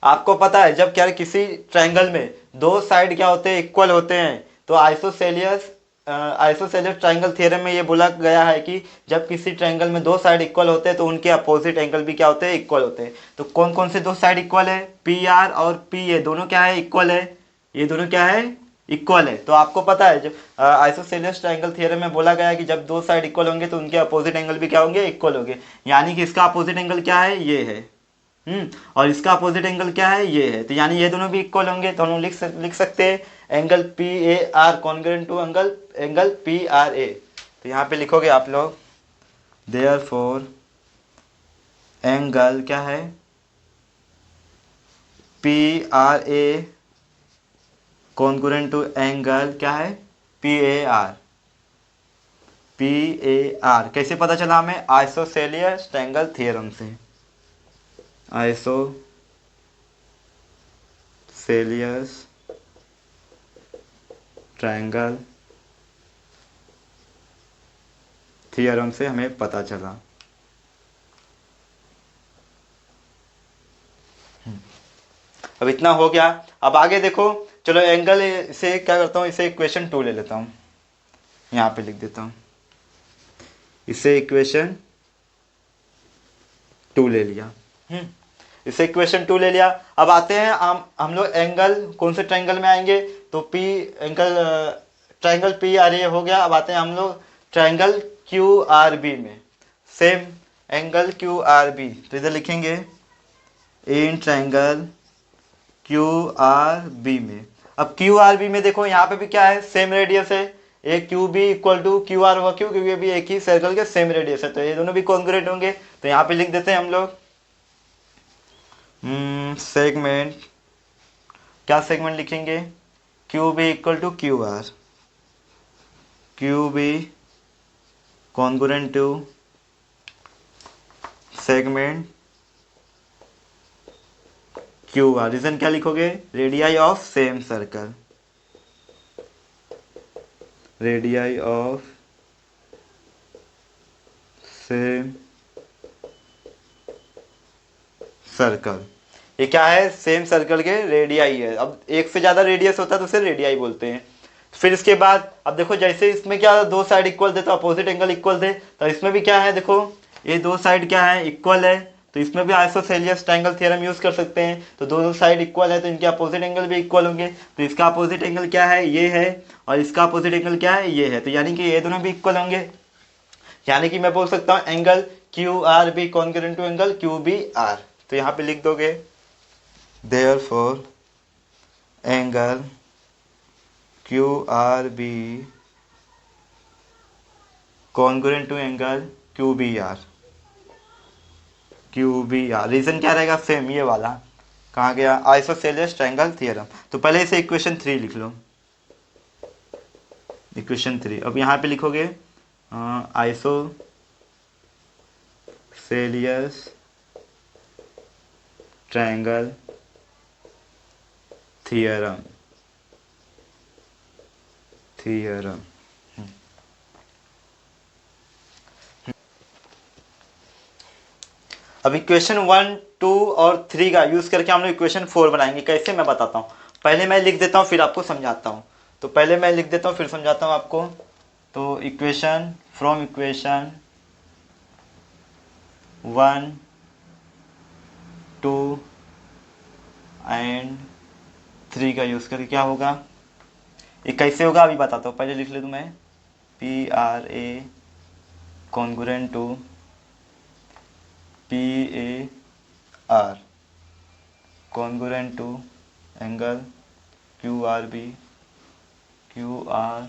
[SPEAKER 1] आपको पता है जब क्या किसी ट्रायंगल में दो साइड क्या होते हैं, इक्वल होते हैं, तो आइसोसेलियस ट्रायंगल थ्योरम में ये बोला गया है कि जब किसी ट्रायंगल में दो साइड इक्वल होते हैं तो उनके अपोजिट एंगल भी क्या होते हैं, इक्वल होते हैं। तो कौन कौन से दो साइड इक्वल है, पी आर और पी ए दोनों क्या है, इक्वल है। ये दोनों क्या है, इक्वल है। तो आपको पता है जब आइसोसेलियस ट्रायंगल थ्योरम में बोला गया है कि जब दो साइड इक्वल होंगे तो उनके अपोजिट एंगल भी क्या होंगे, इक्वल होंगे। यानी कि इसका अपोजिट एंगल क्या है, ये है। और इसका अपोजिट एंगल क्या है, ये है। तो यानी ये दोनों भी इक्वल होंगे, तो हम लिख सकते हैं angle P A R congruent to angle P R A. तो यहाँ पे लिखोगे आप लोग देयरफॉर एंगल क्या है, P R A congruent to angle क्या है, P A R. P A R कैसे पता चला हमें, आइसोसेलियस ट्रायंगल थ्योरम से। आइसोसेलियस ट्रायंगल थ्योरम से हमें पता चला। अब इतना हो गया। अब आगे देखो, चलो एंगल से क्या करता हूँ, इसे इक्वेशन 2 ले लेता हूँ, यहाँ पे लिख देता हूँ, इसे इक्वेशन 2 ले लिया। इसे इक्वेशन 2 ले लिया। अब आते हैं हम लोग एंगल कौन से ट्रायंगल में आएंगे, तो P angle triangle P R A हो गया। अब आते हैं हम लोग ट्रायंगल क्यू आर बी में, same angle Q R B. तो इधर लिखेंगे in triangle Q R B में। अब क्यू आर बी में देखो यहाँ पे भी क्या है, सेम रेडियस है। A Q B equal to Q R हुआ, क्यों, क्योंकि भी एक ही सर्कल के सेम रेडियस है, तो ये दोनों भी कॉन्ग्रुएंट होंगे। तो यहाँ पे लिख देते हैं हम लोग सेगमेंट, क्या सेगमेंट लिखेंगे, Q B equal to Q R, Q B congruent to segment Q R. Reason क्या लिखोगे, radii of same circle, radii of same circle. ये क्या है, सेम सर्कल के रेडियाई है। अब एक से ज्यादा रेडियस होता है तो उसे रेडियाई बोलते हैं। फिर इसके बाद अब देखो, जैसे इसमें क्या दो साइड इक्वल थे तो अपोजिट एंगल इक्वल थे, तो इसमें भी क्या है, देखो ये दो साइड क्या है, इक्वल है। तो इसमें भी आइसोसेलियस ट्रायंगल थ्योरम यूज कर सकते हैं। तो दोनों साइड इक्वल है तो इनके अपोजिट एंगल भी इक्वल होंगे। तो इसका अपोजिट एंगल क्या है, ये है, और इसका अपोजिट एंगल क्या है, ये है। तो यानी कि ये दोनों भी इक्वल होंगे। यानी कि मैं बोल सकता हूँ angle Q R B congruent to angle Q B R. तो यहाँ पे लिख दोगे therefore angle Q R B congruent to angle Q B R, Q B R. Reason क्या रहेगा, सेम ये वाला, कहाँ गया, आइसोसेलियस ट्रायंगल थ्योरम। तो पहले इसे इक्वेशन 3 लिख लो, इक्वेशन 3। अब यहाँ पे लिखोगे आइसोसेलियस ट्रायंगल थ्योरम, थ्योरम। अब इक्वेशन 1, 2 और 3 का यूज करके हम लोग इक्वेशन 4 बनाएंगे। कैसे, मैं बताता हूँ। पहले मैं लिख देता हूँ फिर आपको समझाता हूँ। तो पहले मैं लिख देता हूँ फिर समझाता हूँ आपको। तो इक्वेशन फ्रॉम इक्वेशन 1, 2 एंड 3 का यूज करके क्या होगा, ये कैसे होगा अभी बताता हूँ। पहले लिख ले दूँ मैं, P R A congruent to P A R congruent to angle Q R B, Q R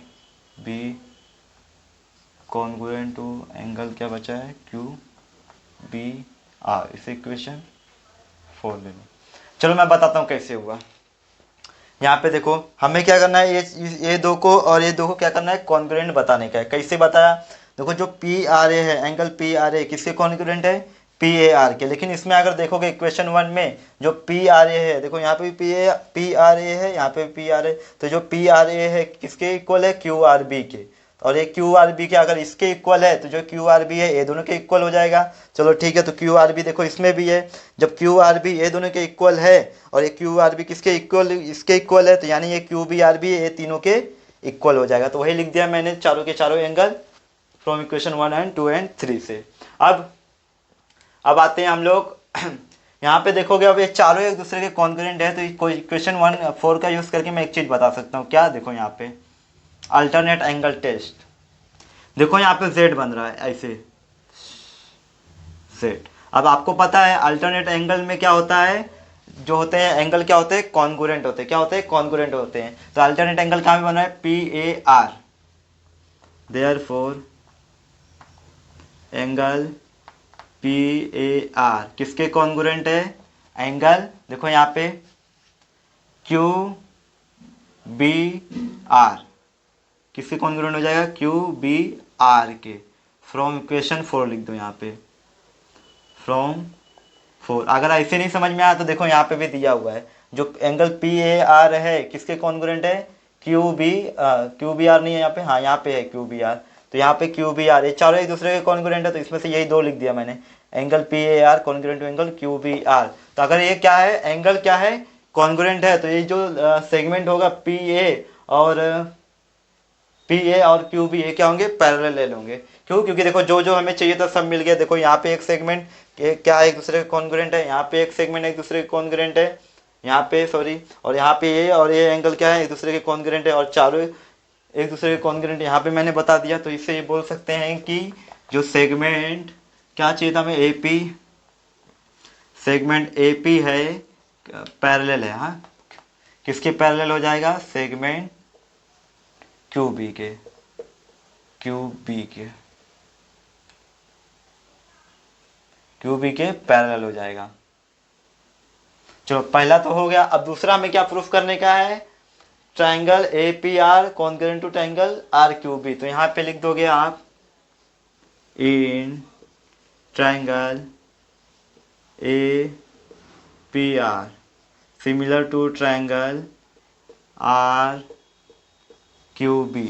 [SPEAKER 1] B congruent to angle क्या बचा है, क्यू बी आर। इसे इक्वेशन 4 ले लो। चलो मैं बताता हूँ कैसे हुआ। यहाँ पे देखो हमें क्या करना है, ये दो को और ये दो को क्या करना है, कॉन्ग्रुएंट बताने का है। कैसे बताया, देखो जो पी आर ए है, एंगल पी आर ए किसके कॉन्ग्रुएंट है, पी ए आर के। लेकिन इसमें अगर देखोगे इक्वेशन 1 में जो पी आर ए है, देखो यहाँ पे भी पी आर ए है, यहाँ पे पी आर ए, तो जो पी आर ए है किसके इक्वल है, क्यू आर बी के। और ये क्यू आर बी के अगर इसके इक्वल है तो जो क्यू आर बी है ये दोनों के इक्वल हो जाएगा। चलो ठीक है, तो क्यू आर बी देखो इसमें भी है, जब क्यू आर बी ये दोनों के इक्वल है और ये क्यू आर बी किसके इक्वल, इसके इक्वल है, तो यानी ये क्यू बी आर बी ये तीनों के इक्वल हो जाएगा। तो वही लिख दिया मैंने चारों के चारों angle from equation 1 and 2 and 3 से। अब आते हैं हम लोग यहाँ पे देखोगे, अब ये चारों एक दूसरे के कॉन्ग्रुएंट है, तो कोई इक्वेशन 1 4 का यूज़ करके मैं एक चीज़ बता सकता हूँ। क्या, देखो यहाँ पे अल्टरनेट एंगल टेस्ट। देखो यहाँ पे z बन रहा है ऐसे z। अब आपको पता है अल्टरनेट एंगल में क्या होता है, जो होते हैं एंगल क्या होते हैं, कॉन्ग्रुएंट होते हैं। क्या होते हैं, कॉन्ग्रुएंट होते हैं। तो अल्टरनेट एंगल कहाँ पे बना है, PAR, देयरफॉर एंगल PAR किसके कॉन्ग्रुएंट है, एंगल देखो यहाँ पे QBR किसके कॉन्ग्रुएंट हो जाएगा, QBR के। फ्रॉम इक्वेशन 4 लिख दो यहाँ पे, फ्रॉम 4। अगर ऐसे नहीं समझ में आया तो देखो यहाँ पे भी दिया हुआ है, जो एंगल PAR है किसके कॉन्ग्रुएंट है, QBR नहीं है यहाँ पे, हाँ यहाँ पे है QBR। तो यहाँ पे QBR ये चारों एक दूसरे के कॉन्ग्रुएंट है, तो इसमें से यही दो लिख दिया मैंने, angle PAR congruent to angle QBR। तो अगर ये क्या है, एंगल क्या है, कॉन्ग्रुएंट है, तो ये जो सेगमेंट होगा PA और QB ये क्या होंगे, पैरेलल होंगे। क्यों, क्योंकि देखो जो जो हमें चाहिए था सब मिल गया। देखो यहाँ पे एक सेगमेंट क्या एक दूसरे के कॉन्ग्रुएंट है, यहाँ पे एक सेगमेंट एक दूसरे के कॉन्ग्रुएंट है, यहाँ पे सॉरी, और यहाँ पे ये और ये एंगल क्या है, एक दूसरे के कॉन्ग्रुएंट है, और चारों एक दूसरे के कॉन्ग्रुएंट यहाँ पे मैंने बता दिया। तो इससे ये बोल सकते हैं कि जो सेगमेंट क्या चाहिए था हमें, AP, सेगमेंट AP है पैरेलल है। हाँ, किसके पैरेलल हो जाएगा, सेगमेंट QB के, QB के पैरेलल हो जाएगा। चलो पहला तो हो गया। अब दूसरा हमें क्या प्रूफ करने का है, triangle APR congruent to triangle RQB। तो यहाँ पे लिख दोगे आप, इन triangle APR similar to triangle RQB।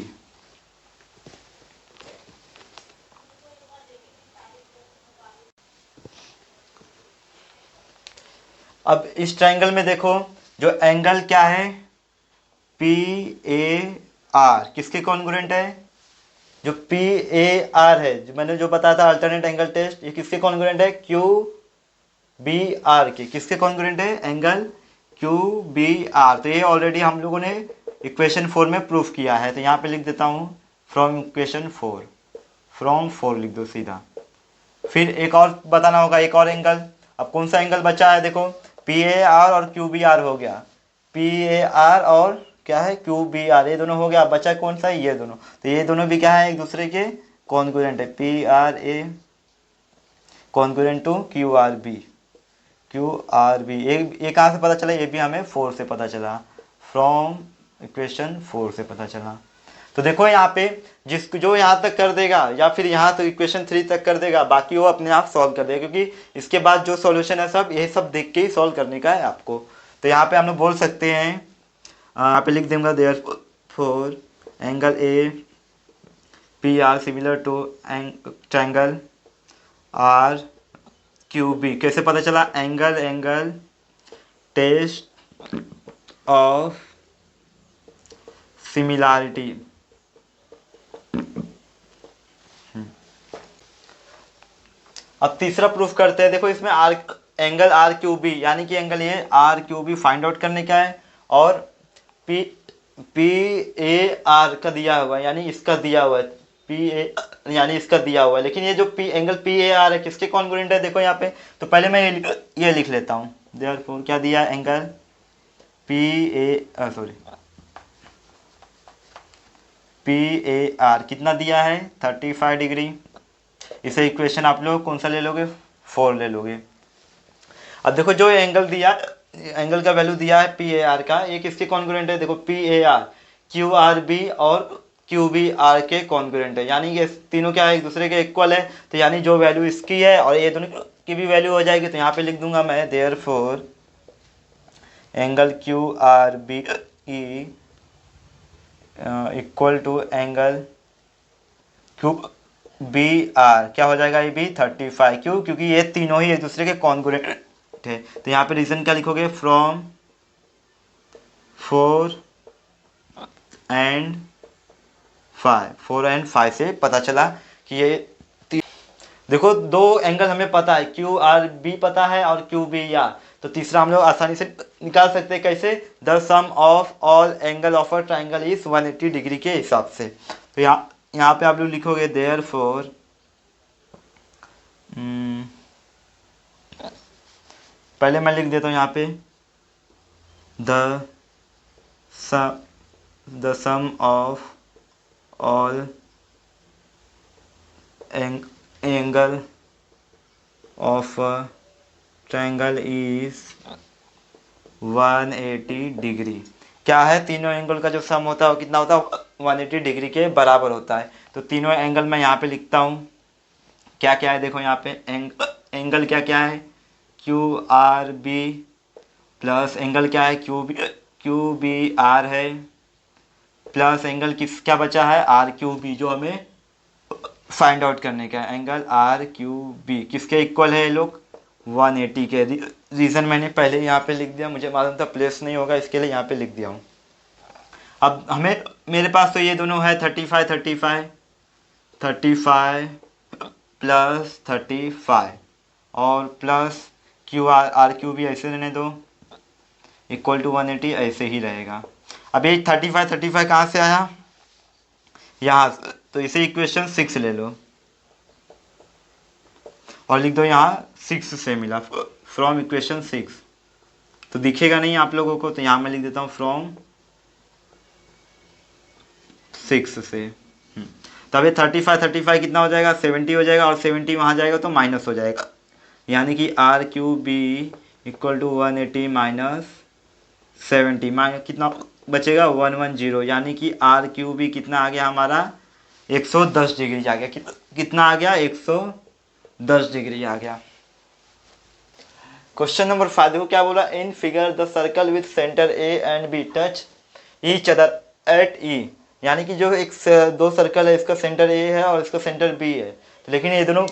[SPEAKER 1] अब इस ट्रायंगल में देखो जो एंगल क्या है, PAR किसके कॉन्ग्रुएंट है, जो PAR है जो मैंने जो बताया था अल्टरनेट एंगल टेस्ट, ये किसके कॉन्ग्रुएंट है, QBR के। किसके कॉन्ग्रुएंट है, एंगल QBR। तो ये ऑलरेडी हम लोगों ने इक्वेशन 4 में प्रूफ किया है। तो यहाँ पे लिख देता हूँ फ्रॉम इक्वेशन 4, फ्रॉम 4 लिख दो सीधा। फिर एक और बताना होगा, एक और एंगल। अब कौन सा एंगल बचा है, देखो PAR और QBR हो गया, PAR और क्या है, QBR, ये दोनों हो गया। बचा कौन सा है, ये दोनों। तो ये दोनों भी क्या है, एक दूसरे के कॉन्ग्रुएंट है, PRA कॉन्ग्रुएंट टू QRB। ये कहाँ से पता चला, ये भी हमें 4 से पता चला, फ्रॉम इक्वेशन 4 से पता चला। तो देखो यहाँ पे जो यहाँ तक कर देगा या फिर यहाँ तक इक्वेशन 3 तक कर देगा, बाकी वो अपने आप सॉल्व कर देगा, क्योंकि इसके बाद जो सॉल्यूशन है सब ये सब देख के ही सॉल्व करने का है आपको। तो यहाँ पे हम लोग बोल सकते हैं, यहाँ पे लिख दूंगा therefore angle APR similar to triangle RQB। कैसे पता चला, एंगल टेस्ट ऑफ सिमिलैरिटी। अब तीसरा प्रूफ करते हैं। देखो इसमें एंगल RQB यानी कि एंगल ये RQB फाइंड आउट करने का है, और PAR का दिया हुआ है, यानी इसका दिया हुआ है, PA यानी इसका दिया हुआ है। लेकिन ये जो एंगल PAR है किसके कॉन्ग्रुएंट है, देखो यहाँ पे। तो पहले मैं ये लिख लेता हूँ, देयरफॉर क्या दिया है, एंगल PAR कितना दिया है, 35 डिग्री। इसे इक्वेशन आप लोग कौन सा ले लोगे, 4 ले लोगे। अब देखो जो एंगल दिया, एंगल का वैल्यू दिया है PAR का, ये किसके कॉन्ग्रुएंट है, देखो PAR QRB और QBR के कॉन्ग्रुएंट है, यानी ये तीनों क्या है, एक दूसरे के इक्वल है। तो यानी जो वैल्यू इसकी है और ये दोनों की भी वैल्यू हो जाएगी। तो यहाँ पे लिख दूंगा मैं, therefore angle QRB equal to angle Q B R क्या हो जाएगा, ये भी 35। क्यों? क्योंकि ये तीनों ही एक दूसरे के कॉन्ग्रुएंट थे। तो यहाँ पे रीजन क्या लिखोगे, फ्रॉम 4 एंड 4 एंड 5 से पता चला कि ये देखो दो एंगल हमें पता है, क्यू आर बी पता है और क्यू बी आर, तो तीसरा हम लोग आसानी से निकाल सकते हैं। कैसे? The sum of all angle of a triangle is 180 degree के हिसाब से। तो यहाँ पे आप लोग लिखोगे देयर फोर पहले मैं लिख देता हूँ यहाँ पे the sum of all angle of a triangle is 180 degree. क्या है? तीनों एंगल का जो सम होता है वो कितना होता है, 180 डिग्री के बराबर होता है। तो तीनों एंगल मैं यहाँ पे लिखता हूँ। क्या क्या है देखो यहाँ पे एंगल क्या क्या है, Q R B plus angle क्या है, क्यू बी आर है, प्लस एंगल किस क्या बचा है, आर क्यू बी, जो हमें फाइंड आउट करने का है। एंगल आर क्यू बी किसके इक्वल है ये लोग, 180 के। रीज़न मैंने पहले यहाँ पे लिख दिया, मुझे मालूम था प्लेस नहीं होगा, इसके लिए यहाँ पे लिख दिया हूँ। अब हमें मेरे पास तो ये दोनों है 35 प्लस 35 और plus Q R R Q भी ऐसे रहने दो, इक्वल टू 180 ऐसे ही रहेगा। अब ये 35 कहाँ से आया, यहाँ, तो इसे इक्वेशन 6 ले लो और लिख दो यहाँ 6 से मिला, फ्रॉम इक्वेशन 6। तो दिखेगा नहीं आप लोगों को, तो यहाँ मैं लिख देता हूँ फ्रॉम 6 से। तब ये 35 कितना हो जाएगा, 70 हो जाएगा, और 70 वहाँ जाएगा तो माइनस हो जाएगा, यानी कि R Q B equal to 180 minus 70, कितना बचेगा 110, यानी कि आर क्यू बी कितना आ गया हमारा 110 डिग्री आ गया। कितना आ गया, 110 डिग्री आ गया। क्वेश्चन नंबर 5 देखो क्या बोला, in figure the circle with centre A and B touch each other at E, यानी कि जो एक दो सर्कल है, इसका सेंटर ए है और इसका सेंटर बी है, तो लेकिन ये दोनों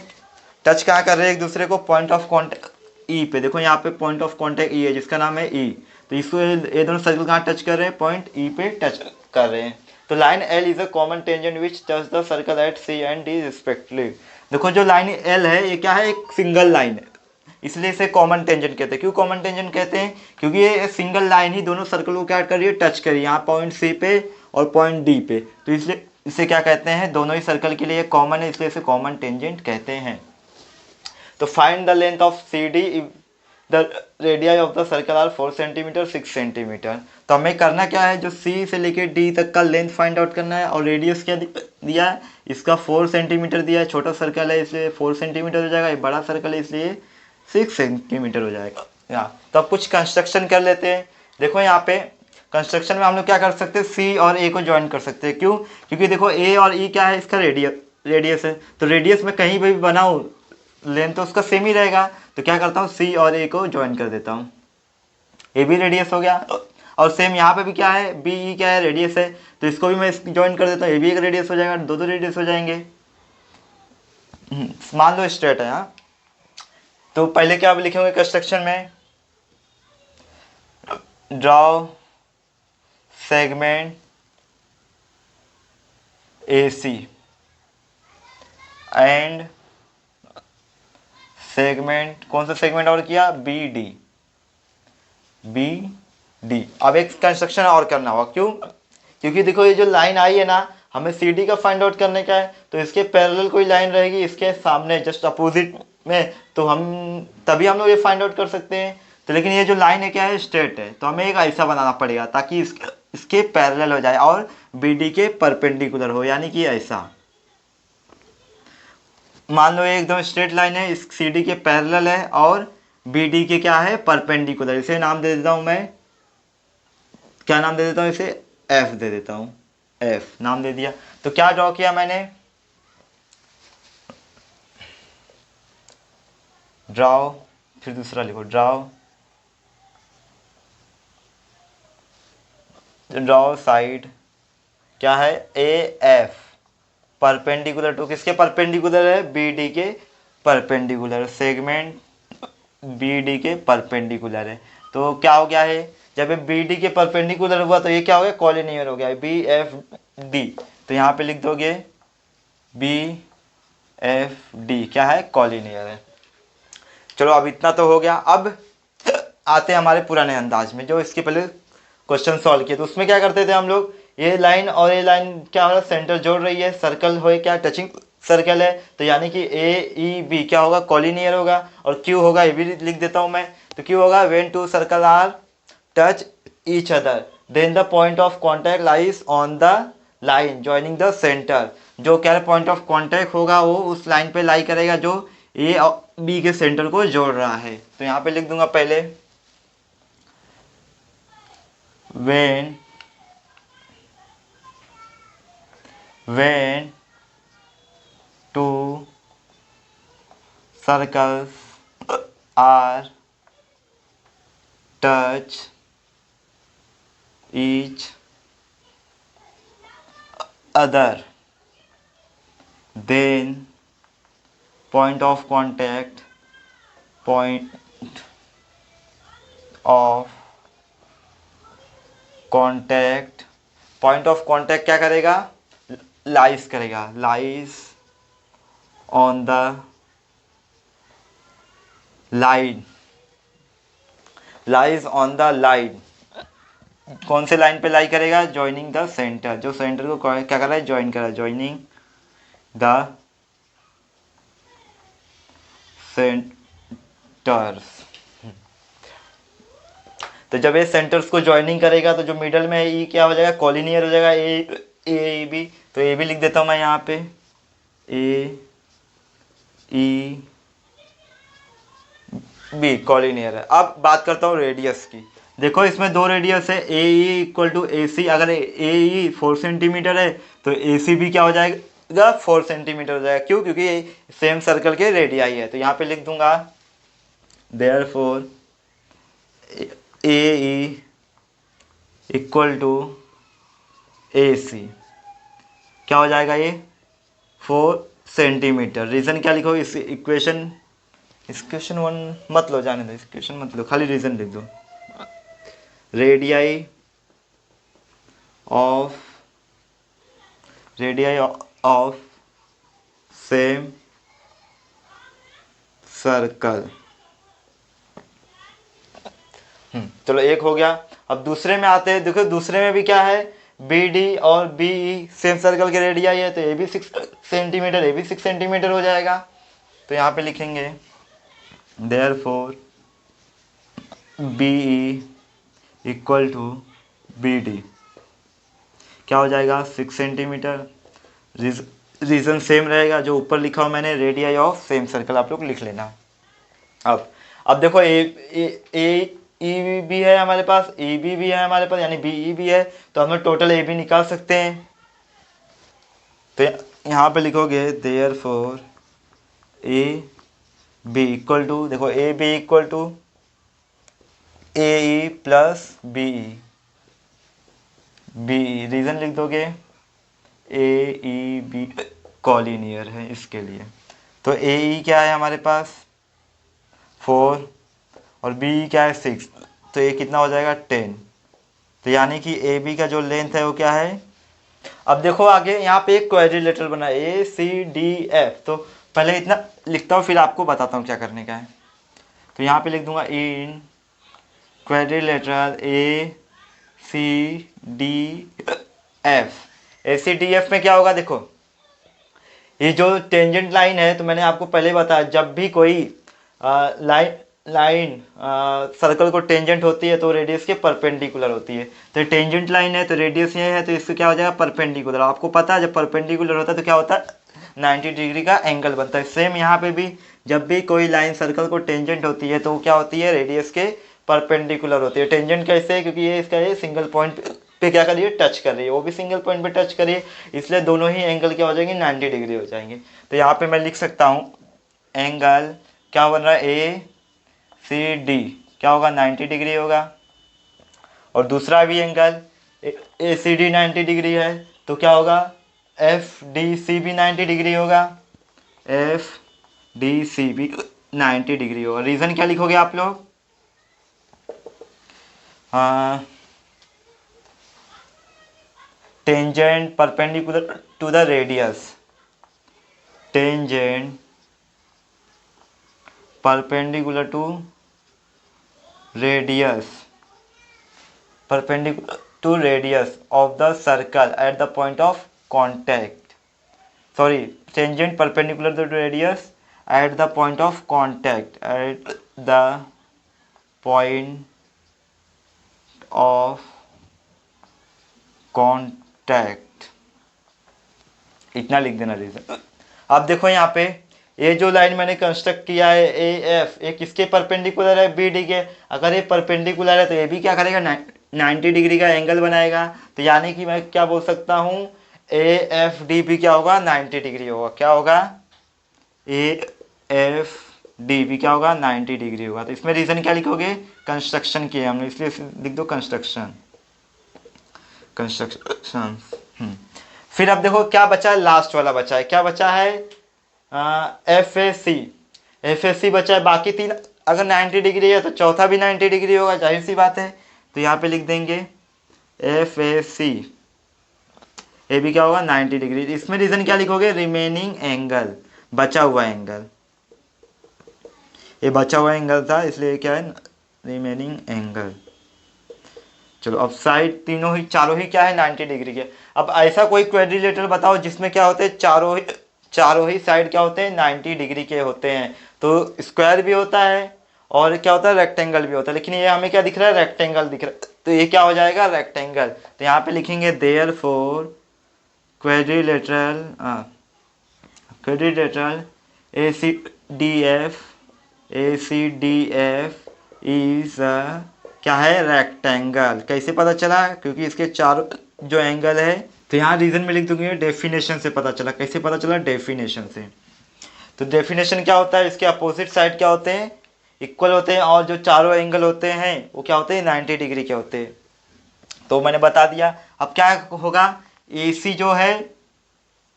[SPEAKER 1] टच कहाँ कर रहे हैं एक दूसरे को, पॉइंट ऑफ कॉन्टेक्ट ई पे। देखो यहाँ पे पॉइंट ऑफ कॉन्टेक्ट ई है जिसका नाम है ई, तो इसको ये दोनों सर्कल कहाँ टच कर रहे हैं, पॉइंट ई पे टच कर रहे हैं। तो line L is a common tangent which touch the circle at C and D respectively. देखो जो लाइन एल है ये क्या है, एक सिंगल लाइन है, इसलिए इसे कॉमन टेंजेंट कहते हैं। क्यों कॉमन टेंजेंट कहते हैं, क्योंकि ये सिंगल लाइन ही दोनों सर्कल को क्या कर रही है, टच कर रही है, यहाँ पॉइंट सी पे और पॉइंट डी पे, तो इसलिए इसे क्या कहते हैं, दोनों ही सर्कल के लिए कॉमन है, इसलिए इसे कॉमन टेंजेंट कहते हैं। तो find the length of C D if the radii of the circle are 4 centimetre 6 centimetre. तो हमें करना क्या है, जो सी से लेके डी तक का लेंथ फाइंड आउट करना है, और रेडियस क्या दिया है, इसका 4 सेंटीमीटर दिया है, छोटा सर्कल है इसलिए 4 सेंटीमीटर हो जाएगा, ये बड़ा सर्कल है इसलिए 6 सेंटीमीटर हो जाएगा। तो अब कुछ कंस्ट्रक्शन कर लेते हैं। देखो यहाँ पे कंस्ट्रक्शन में हम लोग क्या कर सकते हैं, सी और ए को ज्वाइन कर सकते हैं। क्यों? क्योंकि देखो ए और ई क्या है, इसका रेडियस है, तो रेडियस में कहीं भी बनाऊँ लेंथ तो उसका सेम ही रहेगा। तो क्या करता हूँ, सी और ए को ज्वाइन कर देता हूँ, ए भी रेडियस हो गया, और सेम यहाँ पे भी क्या है, बी ई क्या है, रेडियस है, तो इसको भी मैं ज्वाइन कर देता हूँ, ए भी एक रेडियस हो जाएगा, दो रेडियस हो जाएंगे। मान लो स्ट्रेट है। हाँ, तो पहले क्या आप लिखेंगे कंस्ट्रक्शन में, draw segment A C and segment, कौन सा सेगमेंट और किया, बी डी। अब एक कंस्ट्रक्शन और करना होगा। क्यों? क्योंकि देखो ये जो लाइन आई है ना, हमें सी डी का फाइंड आउट करने का है, तो इसके पैरेलल कोई लाइन रहेगी इसके सामने जस्ट अपोजिट में, तो हम तभी हम लोग ये फाइंड आउट कर सकते हैं। तो लेकिन ये जो लाइन है क्या है, स्ट्रेट है, तो हमें एक ऐसा बनाना पड़ेगा ताकि इसके पैरेलल हो जाए और बी डी के परपेंडिकुलर हो, यानी कि ऐसा। मान लो ये एकदम स्ट्रेट लाइन है, इस सी डी के पैरेलल है और बी डी के क्या है, परपेंडिकुलर। इसे नाम दे देता हूं मैं, क्या नाम दे देता हूं इसे, एफ दे देता हूं, एफ नाम दे दिया। तो क्या ड्रॉ किया मैंने, ड्रॉ, फिर दूसरा लिखो ड्रॉ साइड क्या है, ए एफ, परपेंडिकुलर टू, किसके परपेंडिकुलर है, बी डी के परपेंडिकुलर, सेगमेंट बी डी के परपेंडिकुलर है। तो क्या हो गया है, जब ये बी डी के परपेंडिकुलर हुआ तो ये क्या हो गया, कॉलिनियर हो गया, बी एफ डी। तो यहाँ पे लिख दोगे बी एफ डी क्या है, कॉलिनियर है। चलो अब इतना तो हो गया। अब आते हैं हमारे पुराने अंदाज में, जो इसके पहले क्वेश्चन सॉल्व किए तो उसमें क्या करते थे हम लोग, ये लाइन और ये लाइन क्या हो रहा है, सेंटर जोड़ रही है, सर्कल हो क्या, टचिंग सर्कल है, तो यानी कि ए ई बी क्या होगा, कॉलिनियर होगा। और क्यू होगा, ये भी लिख देता हूँ मैं, तो क्यू होगा when two circle are touch each other then the point of contact lies on the line joining the centre. जो क्या है, पॉइंट ऑफ कॉन्टैक्ट होगा वो उस लाइन पे लाई करेगा जो ए और बी के सेंटर को जोड़ रहा है। तो यहाँ पे लिख दूंगा पहले when two circles are touch each other then point of contact क्या करेगा, लाइज करेगा, lies on the line, lies on the line, कौन से लाइन पे लाई करेगा, ज्वाइनिंग द सेंटर, जो सेंटर को क्या कर रहा है, ज्वाइन कर रहा है, ज्वाइनिंग द सेंटर्स। तो जब ये सेंटर्स को ज्वाइनिंग करेगा तो जो मिडल में है ई क्या हो जाएगा, कॉलिनियर हो जाएगा, ए बी। तो ए भी लिख देता हूँ मैं यहाँ पे, ए ई बी कॉलिनियर है। अब बात करता हूँ रेडियस की। देखो इसमें दो रेडियस है, ए ई इक्वल टू ए सी। अगर ए ई 4 सेंटीमीटर है तो ए सी भी क्या हो जाएगा, 4 सेंटीमीटर हो जाएगा। क्यों, क्योंकि सेम सर्कल के रेडियाई है। तो यहाँ पे लिख दूंगा therefore A E equal to A C क्या हो जाएगा, ये 4 सेंटीमीटर। रीज़न क्या लिखो इस इक्वेशन, इक्वेशन 1 मत लो, जाने दो इक्वेशन मत लो, खाली रीज़न लिख दो। Radii of same circle. चलो एक हो गया। अब दूसरे में आते हैं। देखो दूसरे में भी क्या है, बी डी और बी ई सेम सर्कल के रेडियाई है, तो ये भी 6 सेंटीमीटर, ये भी 6 सेंटीमीटर हो जाएगा। तो यहाँ पे लिखेंगे therefore B E equal to B D क्या हो जाएगा, 6 सेंटीमीटर। रीज़न सेम रहेगा जो ऊपर लिखा हो मैंने, रेडियाई ऑफ सेम सर्कल आप लोग लिख लेना। अब देखो ए ई भी है हमारे पास, ए बी भी है हमारे पास, यानी बी ई भी है, तो हम लोग टोटल ए बी निकाल सकते हैं। तो यहाँ पे लिखोगे therefore A B equal to, देखो A B equal to A E plus B E, by reason लिख दोगे ए ई बी कॉलिनियर है इसके लिए। तो ए ई क्या है हमारे पास 4 और बी क्या है 6, तो ये कितना हो जाएगा 10। तो यानी कि ए बी का जो लेंथ है वो क्या है। अब देखो आगे यहाँ पे एक क्वाड्रिलेटरल बना है ए सी डी एफ। तो पहले इतना लिखता हूँ फिर आपको बताता हूँ क्या करने का है। तो यहाँ पे लिख दूंगा in quadrilateral A C D F. A C D F में क्या होगा, देखो ये जो टेंजेंट लाइन है, तो मैंने आपको पहले बताया जब भी कोई लाइन सर्कल को टेंजेंट होती है तो रेडियस के परपेंडिकुलर होती है। तो टेंजेंट लाइन है तो रेडियस ये है, तो इससे क्या हो जाएगा परपेंडिकुलर। आपको पता है जब परपेंडिकुलर होता है तो क्या होता है 90 डिग्री का एंगल बनता है। सेम यहाँ पे भी जब भी कोई लाइन सर्कल को टेंजेंट होती है तो क्या होती है, रेडियस के परपेंडिकुलर होती है। टेंजेंट कैसे है, क्योंकि ये इसका ये सिंगल पॉइंट पे क्या कर रही है, टच कर रही है, वो भी सिंगल पॉइंट पे टच कर रही है, इसलिए दोनों ही एंगल क्या हो जाएंगे 90 डिग्री हो जाएंगे। तो यहाँ पे मैं लिख सकता हूँ एंगल क्या बन रहा है, ए सी डी क्या होगा 90 डिग्री होगा। और दूसरा भी angle A C D 90 degree है, तो क्या होगा एफ डी सी भी 90 डिग्री होगा, एफ डी सी भी 90 डिग्री होगा। रीजन क्या लिखोगे आप लोग? हाँ, tangent perpendicular to the radius, tangent perpendicular to radius, perpendicular to radius of the circle at the point of contact, sorry, tangent perpendicular to radius at the point of contact, at the point of contact, इतना लिख देना reason. अब देखो यहाँ पे ये जो line मैंने कंस्ट्रक्ट किया है ए एफ, ये किसके परपेंडिकुलर है? बी डी के। अगर ये परपेंडिकुलर है तो ये भी क्या करेगा? 90 डिग्री का एंगल बनाएगा। तो यानी कि मैं क्या बोल सकता हूँ, ए एफ डी भी क्या होगा? 90 डिग्री होगा। क्या होगा? ए एफ डी भी क्या होगा? 90 डिग्री होगा। तो इसमें रीजन क्या लिखोगे? कंस्ट्रक्शन किया हमने, इसलिए लिख दो कंस्ट्रक्शन, कंस्ट्रक्शन। फिर अब देखो क्या बचा है, लास्ट वाला बचा है। क्या बचा है? F A C, F A सी बचा है। बाकी तीन अगर 90 डिग्री है तो चौथा भी 90 डिग्री होगा, जाहिर सी बात है। तो यहाँ पे लिख देंगे एफ ए सी, ये भी क्या होगा? 90 डिग्री। इसमें रीजन क्या लिखोगे? रिमेनिंग एंगल, बचा हुआ एंगल, ये बचा हुआ एंगल था इसलिए क्या है? Remaining angle. चलो अब साइड तीनों ही चारों ही क्या है? 90 डिग्री के। अब ऐसा कोई क्वाड्रिलेटरल बताओ जिसमें क्या होते हैं? चारों ही साइड क्या होते हैं? 90 डिग्री के होते हैं। तो स्क्वायर भी होता है और क्या होता है? रेक्टेंगल भी होता है। लेकिन ये हमें क्या दिख रहा है? रेक्टेंगल दिख रहा है। तो ये क्या हो जाएगा? रेक्टेंगल। तो यहाँ पे लिखेंगे therefore quadrilateral, quadrilateral A C D F, A C D F is क्या है? रेक्टेंगल। कैसे पता चला? क्योंकि इसके चारों जो एंगल है, तो यहाँ रीजन में लिख दूंगी डेफिनेशन से पता चला। कैसे पता चला? डेफिनेशन से। तो डेफिनेशन क्या होता है? इसके अपोजिट साइड क्या होते हैं? इक्वल होते हैं, और जो चारों एंगल होते हैं वो क्या होते हैं? 90 डिग्री के होते हैं। तो मैंने बता दिया। अब क्या होगा? ए सी जो है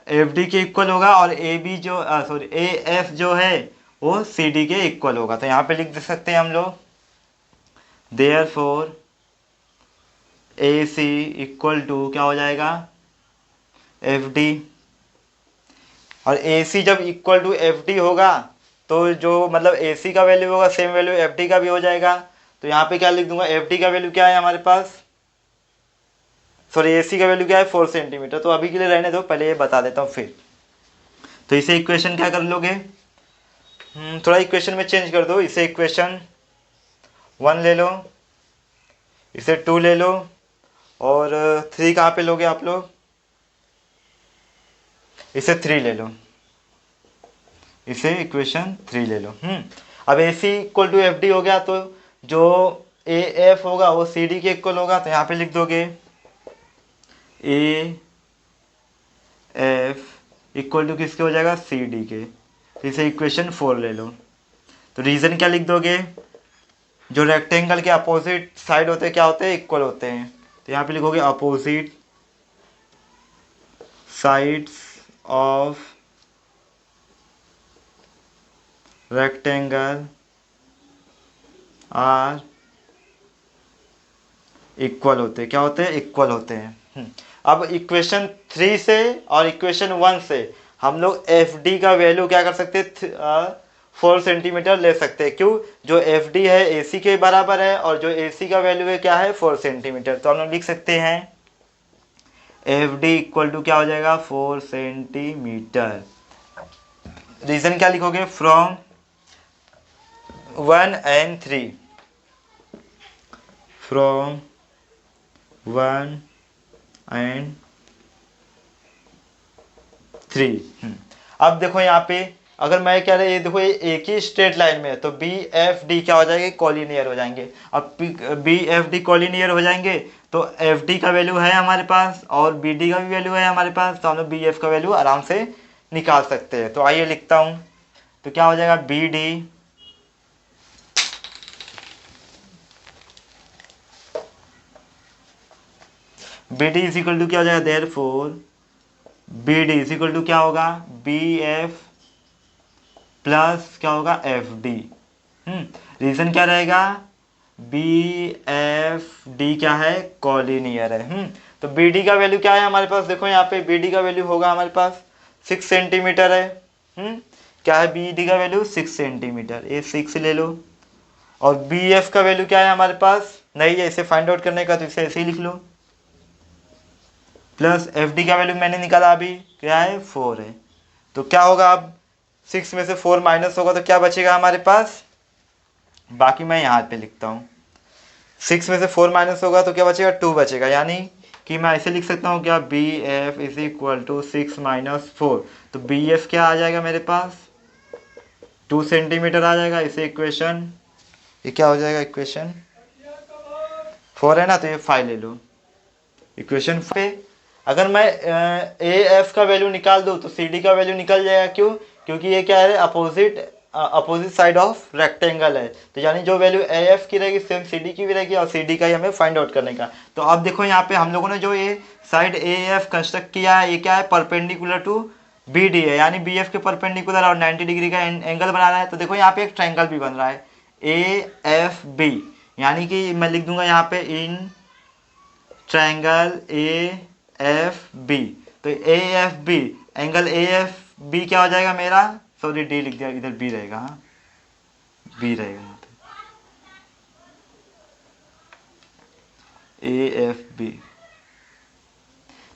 [SPEAKER 1] एफ डी के इक्वल होगा, और ए बी जो सॉरी ए एफ जो है वो सी डी के इक्वल होगा। तो यहाँ पे लिख दे सकते हैं हम लोग therefore A C equal to क्या हो जाएगा? F D. और ए सी जब इक्वल टू एफ डी होगा तो जो मतलब ए सी का वैल्यू होगा सेम वैल्यू एफ डी का भी हो जाएगा। तो यहाँ पे क्या लिख दूंगा? एफ डी का वैल्यू क्या है हमारे पास? सॉरी, ए सी का वैल्यू क्या है? 4 सेंटीमीटर। तो अभी के लिए रहने दो, पहले ये बता देता हूँ फिर। तो इसे इक्वेशन क्या कर लोगे? थोड़ा इक्वेशन में चेंज कर दो। इसे इक्वेशन 1 ले लो, इसे 2 ले लो, और 3 कहाँ पे लोगे आप लोग? इसे 3 ले लो, इसे इक्वेशन 3 ले लो। अब ए C equal to F D हो गया, तो जो ए एफ होगा वो सी डी के इक्वल होगा। तो यहाँ पे लिख दोगे ए एफ इक्वल टू किसके हो जाएगा? सी डी के। तो इसे इक्वेशन 4 ले लो। तो रीजन क्या लिख दोगे? जो रेक्टेंगल के अपोजिट साइड होते हैं क्या होते हैं? इक्वल होते हैं। तो यहाँ पे लिखोगे opposite sides of rectangle are equal होते हैं। क्या होते हैं? इक्वल होते हैं। अब इक्वेशन 3 से और इक्वेशन 1 से हम लोग एफ डी का वैल्यू क्या कर सकते हैं? 4 सेंटीमीटर ले सकते हैं। क्यों? जो एफ डी है ए सी के बराबर है, और जो ए सी का वैल्यू है क्या है? 4 सेंटीमीटर। तो हम लोग लिख सकते हैं एफ डी इक्वल टू क्या हो जाएगा? 4 सेंटीमीटर। रीजन क्या लिखोगे? From 1 and 3, from 1 and 3। अब देखो यहाँ पे अगर मैं कह रहा, ये देखो ये एक ही स्ट्रेट लाइन में है, तो बी एफ डी क्या हो जाएंगे? कॉलिनियर हो जाएंगे। अब बी एफ डी कॉलिनियर हो जाएंगे तो एफ डी का वैल्यू है हमारे पास और बी डी का भी वैल्यू है हमारे पास। तो हम लोग बी एफ का वैल्यू आराम से निकाल सकते हैं। तो आइए लिखता हूँ। तो क्या हो जाएगा? B D B D is equal to क्या हो जाएगा? Therefore B D is equal to क्या होगा, बी एफ प्लस क्या होगा, एफ डी। रीजन क्या रहेगा, बी एफ डी क्या है, कॉलिनियर है। तो बी डी का वैल्यू क्या है हमारे पास, देखो यहाँ पे बी डी का वैल्यू होगा हमारे पास 6 सेंटीमीटर है। क्या है बी डी का वैल्यू, 6 सेंटीमीटर, ये 6 ले लो। और बी एफ का वैल्यू क्या है हमारे पास, नहीं है इसे फाइंड आउट करने का, तो इसे ऐसे ही लिख लो। प्लस एफ डी का वैल्यू मैंने निकाला अभी, क्या है, 4 है। तो क्या होगा, अब 6 में से 4 माइनस होगा तो क्या बचेगा हमारे पास, बाकी मैं यहाँ पे लिखता हूँ। 6 में से 4 माइनस होगा तो क्या बचेगा, 2 बचेगा। यानी कि मैं ऐसे लिख सकता हूँ क्या, B F is equal to 6 minus 4। तो बी एफ क्या आ जाएगा मेरे पास, 2 सेंटीमीटर आ जाएगा। इसे इक्वेशन, ये क्या हो जाएगा, इक्वेशन 4 है ना, तो ये 5 ले लो। इक्वेशन पे अगर मैं ए एफ का वैल्यू निकाल दूँ तो सी डी का वैल्यू निकल जाएगा। क्यों, क्योंकि ये क्या है, अपोजिट साइड ऑफ रेक्टेंगल है। तो यानी जो वैल्यू ए एफ की रहेगी सेम सी डी की भी रहेगी, और सी डी का ही हमें फाइंड आउट करने का। तो अब देखो यहाँ पे हम लोगों ने जो ये साइड ए एफ कंस्ट्रक्ट किया है, ये क्या है, परपेंडिकुलर टू बी डी है, यानी बी एफ के परपेंडिकुलर और 90 डिग्री का एंगल बना रहा है। तो देखो यहाँ पे एक ट्रायंगल भी बन रहा है ए एफ बी, यानी कि मैं लिख दूंगा यहाँ पे in triangle A F B. तो A F B, angle A F B क्या हो जाएगा मेरा, सॉरी डी लिख दिया, इधर बी रहेगा, हाँ बी रहेगा यहाँ पे ए एफ बी।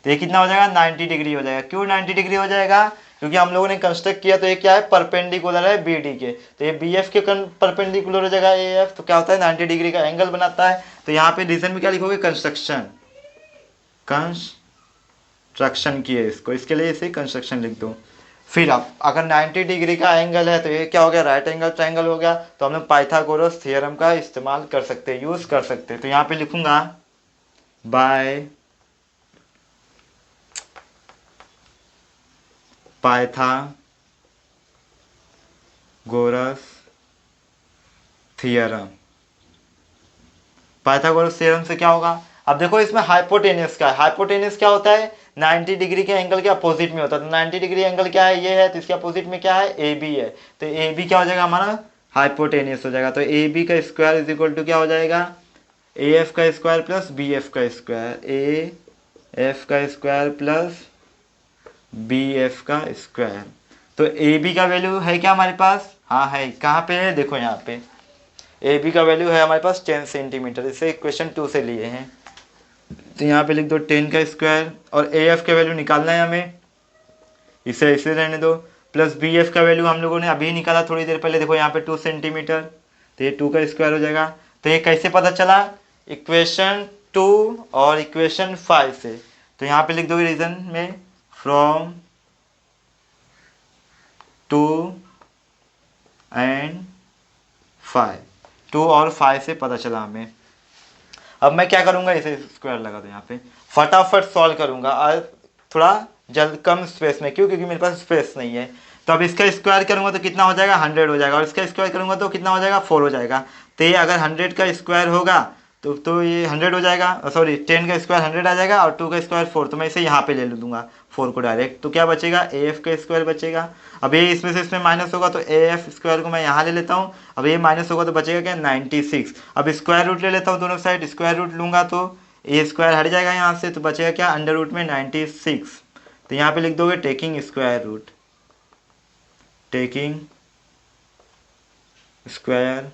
[SPEAKER 1] तो ये कितना हो जाएगा, 90 डिग्री हो जाएगा। क्यों 90 डिग्री हो जाएगा, क्योंकि हम लोगों ने कंस्ट्रक्ट किया तो ये क्या है, परपेंडिकुलर है बी डी के। तो ये बी एफ के परपेंडिकुलर हो जाएगा ए एफ, तो क्या होता है 90 डिग्री का एंगल बनाता है। तो यहाँ पे रीजन में क्या लिखोगे, कंस्ट्रक्शन किए इसको, इसके लिए इसे कंस्ट्रक्शन लिख दो। फिर अब अगर 90 डिग्री का एंगल है तो ये क्या हो गया, राइट एंगल ट्रायंगल हो गया। तो हम लोग पाइथागोरस थ्योरम का इस्तेमाल कर सकते हैं, यूज कर सकते हैं। तो यहाँ पे लिखूंगा by Pythagoras theorem. Pythagoras theorem से क्या होगा, अब देखो इसमें हाइपोटेनियस का है। हाइपोटेनियस क्या होता है, 90 डिग्री के एंगल के अपोजिट में होता है। तो 90 डिग्री एंगल क्या है, ये है, तो इसके अपोजिट में क्या है, ए बी है। तो ए बी क्या हो जाएगा हमारा, हाइपोटेनियस हो जाएगा। तो ए बी का स्क्वायर इज इक्वल टू क्या हो जाएगा, ए एफ का स्क्वायर प्लस बी एफ का स्क्वायर, ए एफ का स्क्वायर प्लस बी एफ का स्क्वायर। तो ए बी का वैल्यू है क्या हमारे पास, हाँ है, कहाँ पे है, देखो यहाँ पे ए बी का वैल्यू है हमारे पास 10 सेंटीमीटर, इसे इक्वेशन 2 से लिए हैं। तो यहाँ पे लिख दो 10 का स्क्वायर, और ए एफ का वैल्यू निकालना है हमें, इसे ऐसे रहने दो। प्लस बी एफ का वैल्यू हम लोगों ने अभी निकाला थोड़ी देर पहले, देखो यहाँ पे 2 सेंटीमीटर, तो ये 2 का स्क्वायर हो जाएगा। तो ये कैसे पता चला, इक्वेशन 2 और इक्वेशन 5 से। तो यहाँ पे लिख दोगे रीजन में, फ्रॉम 2 एंड 5, 2 और 5 से पता चला हमें। अब मैं क्या करूंगा, इसे स्क्वायर लगा दो यहाँ पे, फटाफट सॉल्व करूंगा और थोड़ा जल्द कम स्पेस में। क्यों, क्योंकि मेरे पास स्पेस नहीं है। तो अब इसका स्क्वायर करूंगा तो कितना हो जाएगा, 100 हो जाएगा, और इसका स्क्वायर करूंगा तो कितना हो जाएगा, 4 हो जाएगा। तो ये अगर 100 का स्क्वायर होगा तो ये 100 हो जाएगा, सॉरी 10 का स्क्वायर 100 आ जाएगा, और 2 का स्क्वायर 4। तो मैं इसे यहाँ पे ले लूँगा 4 को डायरेक्ट। तो क्या बचेगा, ए एफ का स्क्वायर बचेगा। अब ये इसमें से इसमें माइनस होगा तो ए एफ स्क्वायर को मैं यहाँ ले लेता हूँ। अब ये माइनस होगा तो बचेगा क्या, 96। अब स्क्वायर रूट ले लेता हूँ दोनों साइड, स्क्वायर रूट लूँगा तो ए स्क्वायर हट जाएगा यहाँ से, तो बचेगा क्या, अंडर रूट में 96। तो यहाँ पे लिख दोगे taking square root, taking square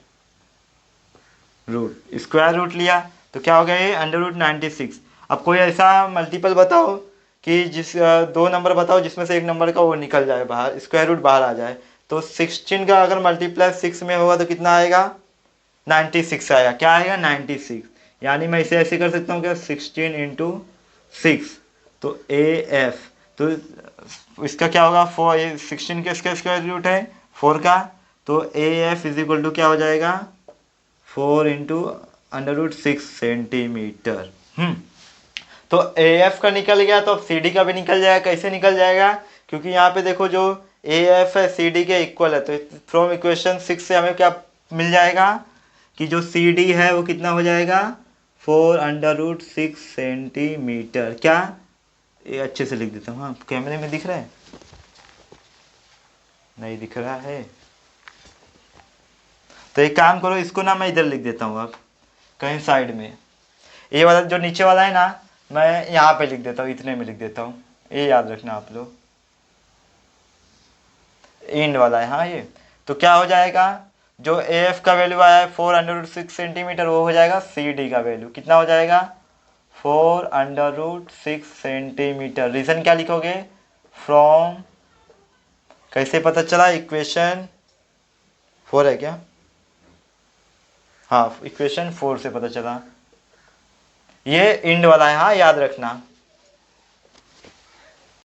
[SPEAKER 1] root, square root लिया तो क्या हो गया, ये अंडर रूट 96। अब कोई ऐसा मल्टीपल बताओ कि जिस 2 नंबर बताओ जिसमें से एक नंबर का वो निकल जाए बाहर, स्क्वायर रूट बाहर आ जाए। तो 16 का अगर मल्टीप्लाई 6 में होगा तो कितना आएगा, 96 आएगा। क्या आएगा, 96। यानी मैं इसे ऐसे कर सकता हूँ क्या, 16 इंटू 6। तो ए एफ, तो इसका क्या होगा, 4, ये 16 के इसका स्क्वायर रूट है 4 का। तो A F is equal to क्या हो जाएगा, 4 इंटू अंडर रूट 6 सेंटीमीटर। तो ए एफ का निकल गया, तो अब सी डी का भी निकल जाएगा। कैसे निकल जाएगा, क्योंकि यहाँ पे देखो जो ए एफ है सी डी के इक्वल है। तो फ्रॉम इक्वेशन 6 से हमें क्या मिल जाएगा कि जो सी डी है वो कितना हो जाएगा, 4 अंडर रूट 6 सेंटीमीटर। क्या, ये अच्छे से लिख देता हूँ। हाँ, कैमरे में दिख रहा है? नहीं दिख रहा है तो एक काम करो, इसको ना मैं इधर लिख देता हूँ अब कहीं साइड में। ये वाला जो नीचे वाला है ना, मैं यहाँ पे लिख देता हूँ, इतने में लिख देता हूँ। ये याद रखना आप लोग, इंड वाला है। हाँ, ये तो क्या हो जाएगा, जो एफ का वैल्यू आया है 4√6 सेंटीमीटर, वो हो जाएगा सी डी का वैल्यू। कितना हो जाएगा? 4√6 सेंटीमीटर। रीजन क्या लिखोगे? फ्रॉम, कैसे पता चला? इक्वेशन 4 है क्या? हाँ, इक्वेशन 4 से पता चला। ये इंड वाला है, हाँ याद रखना।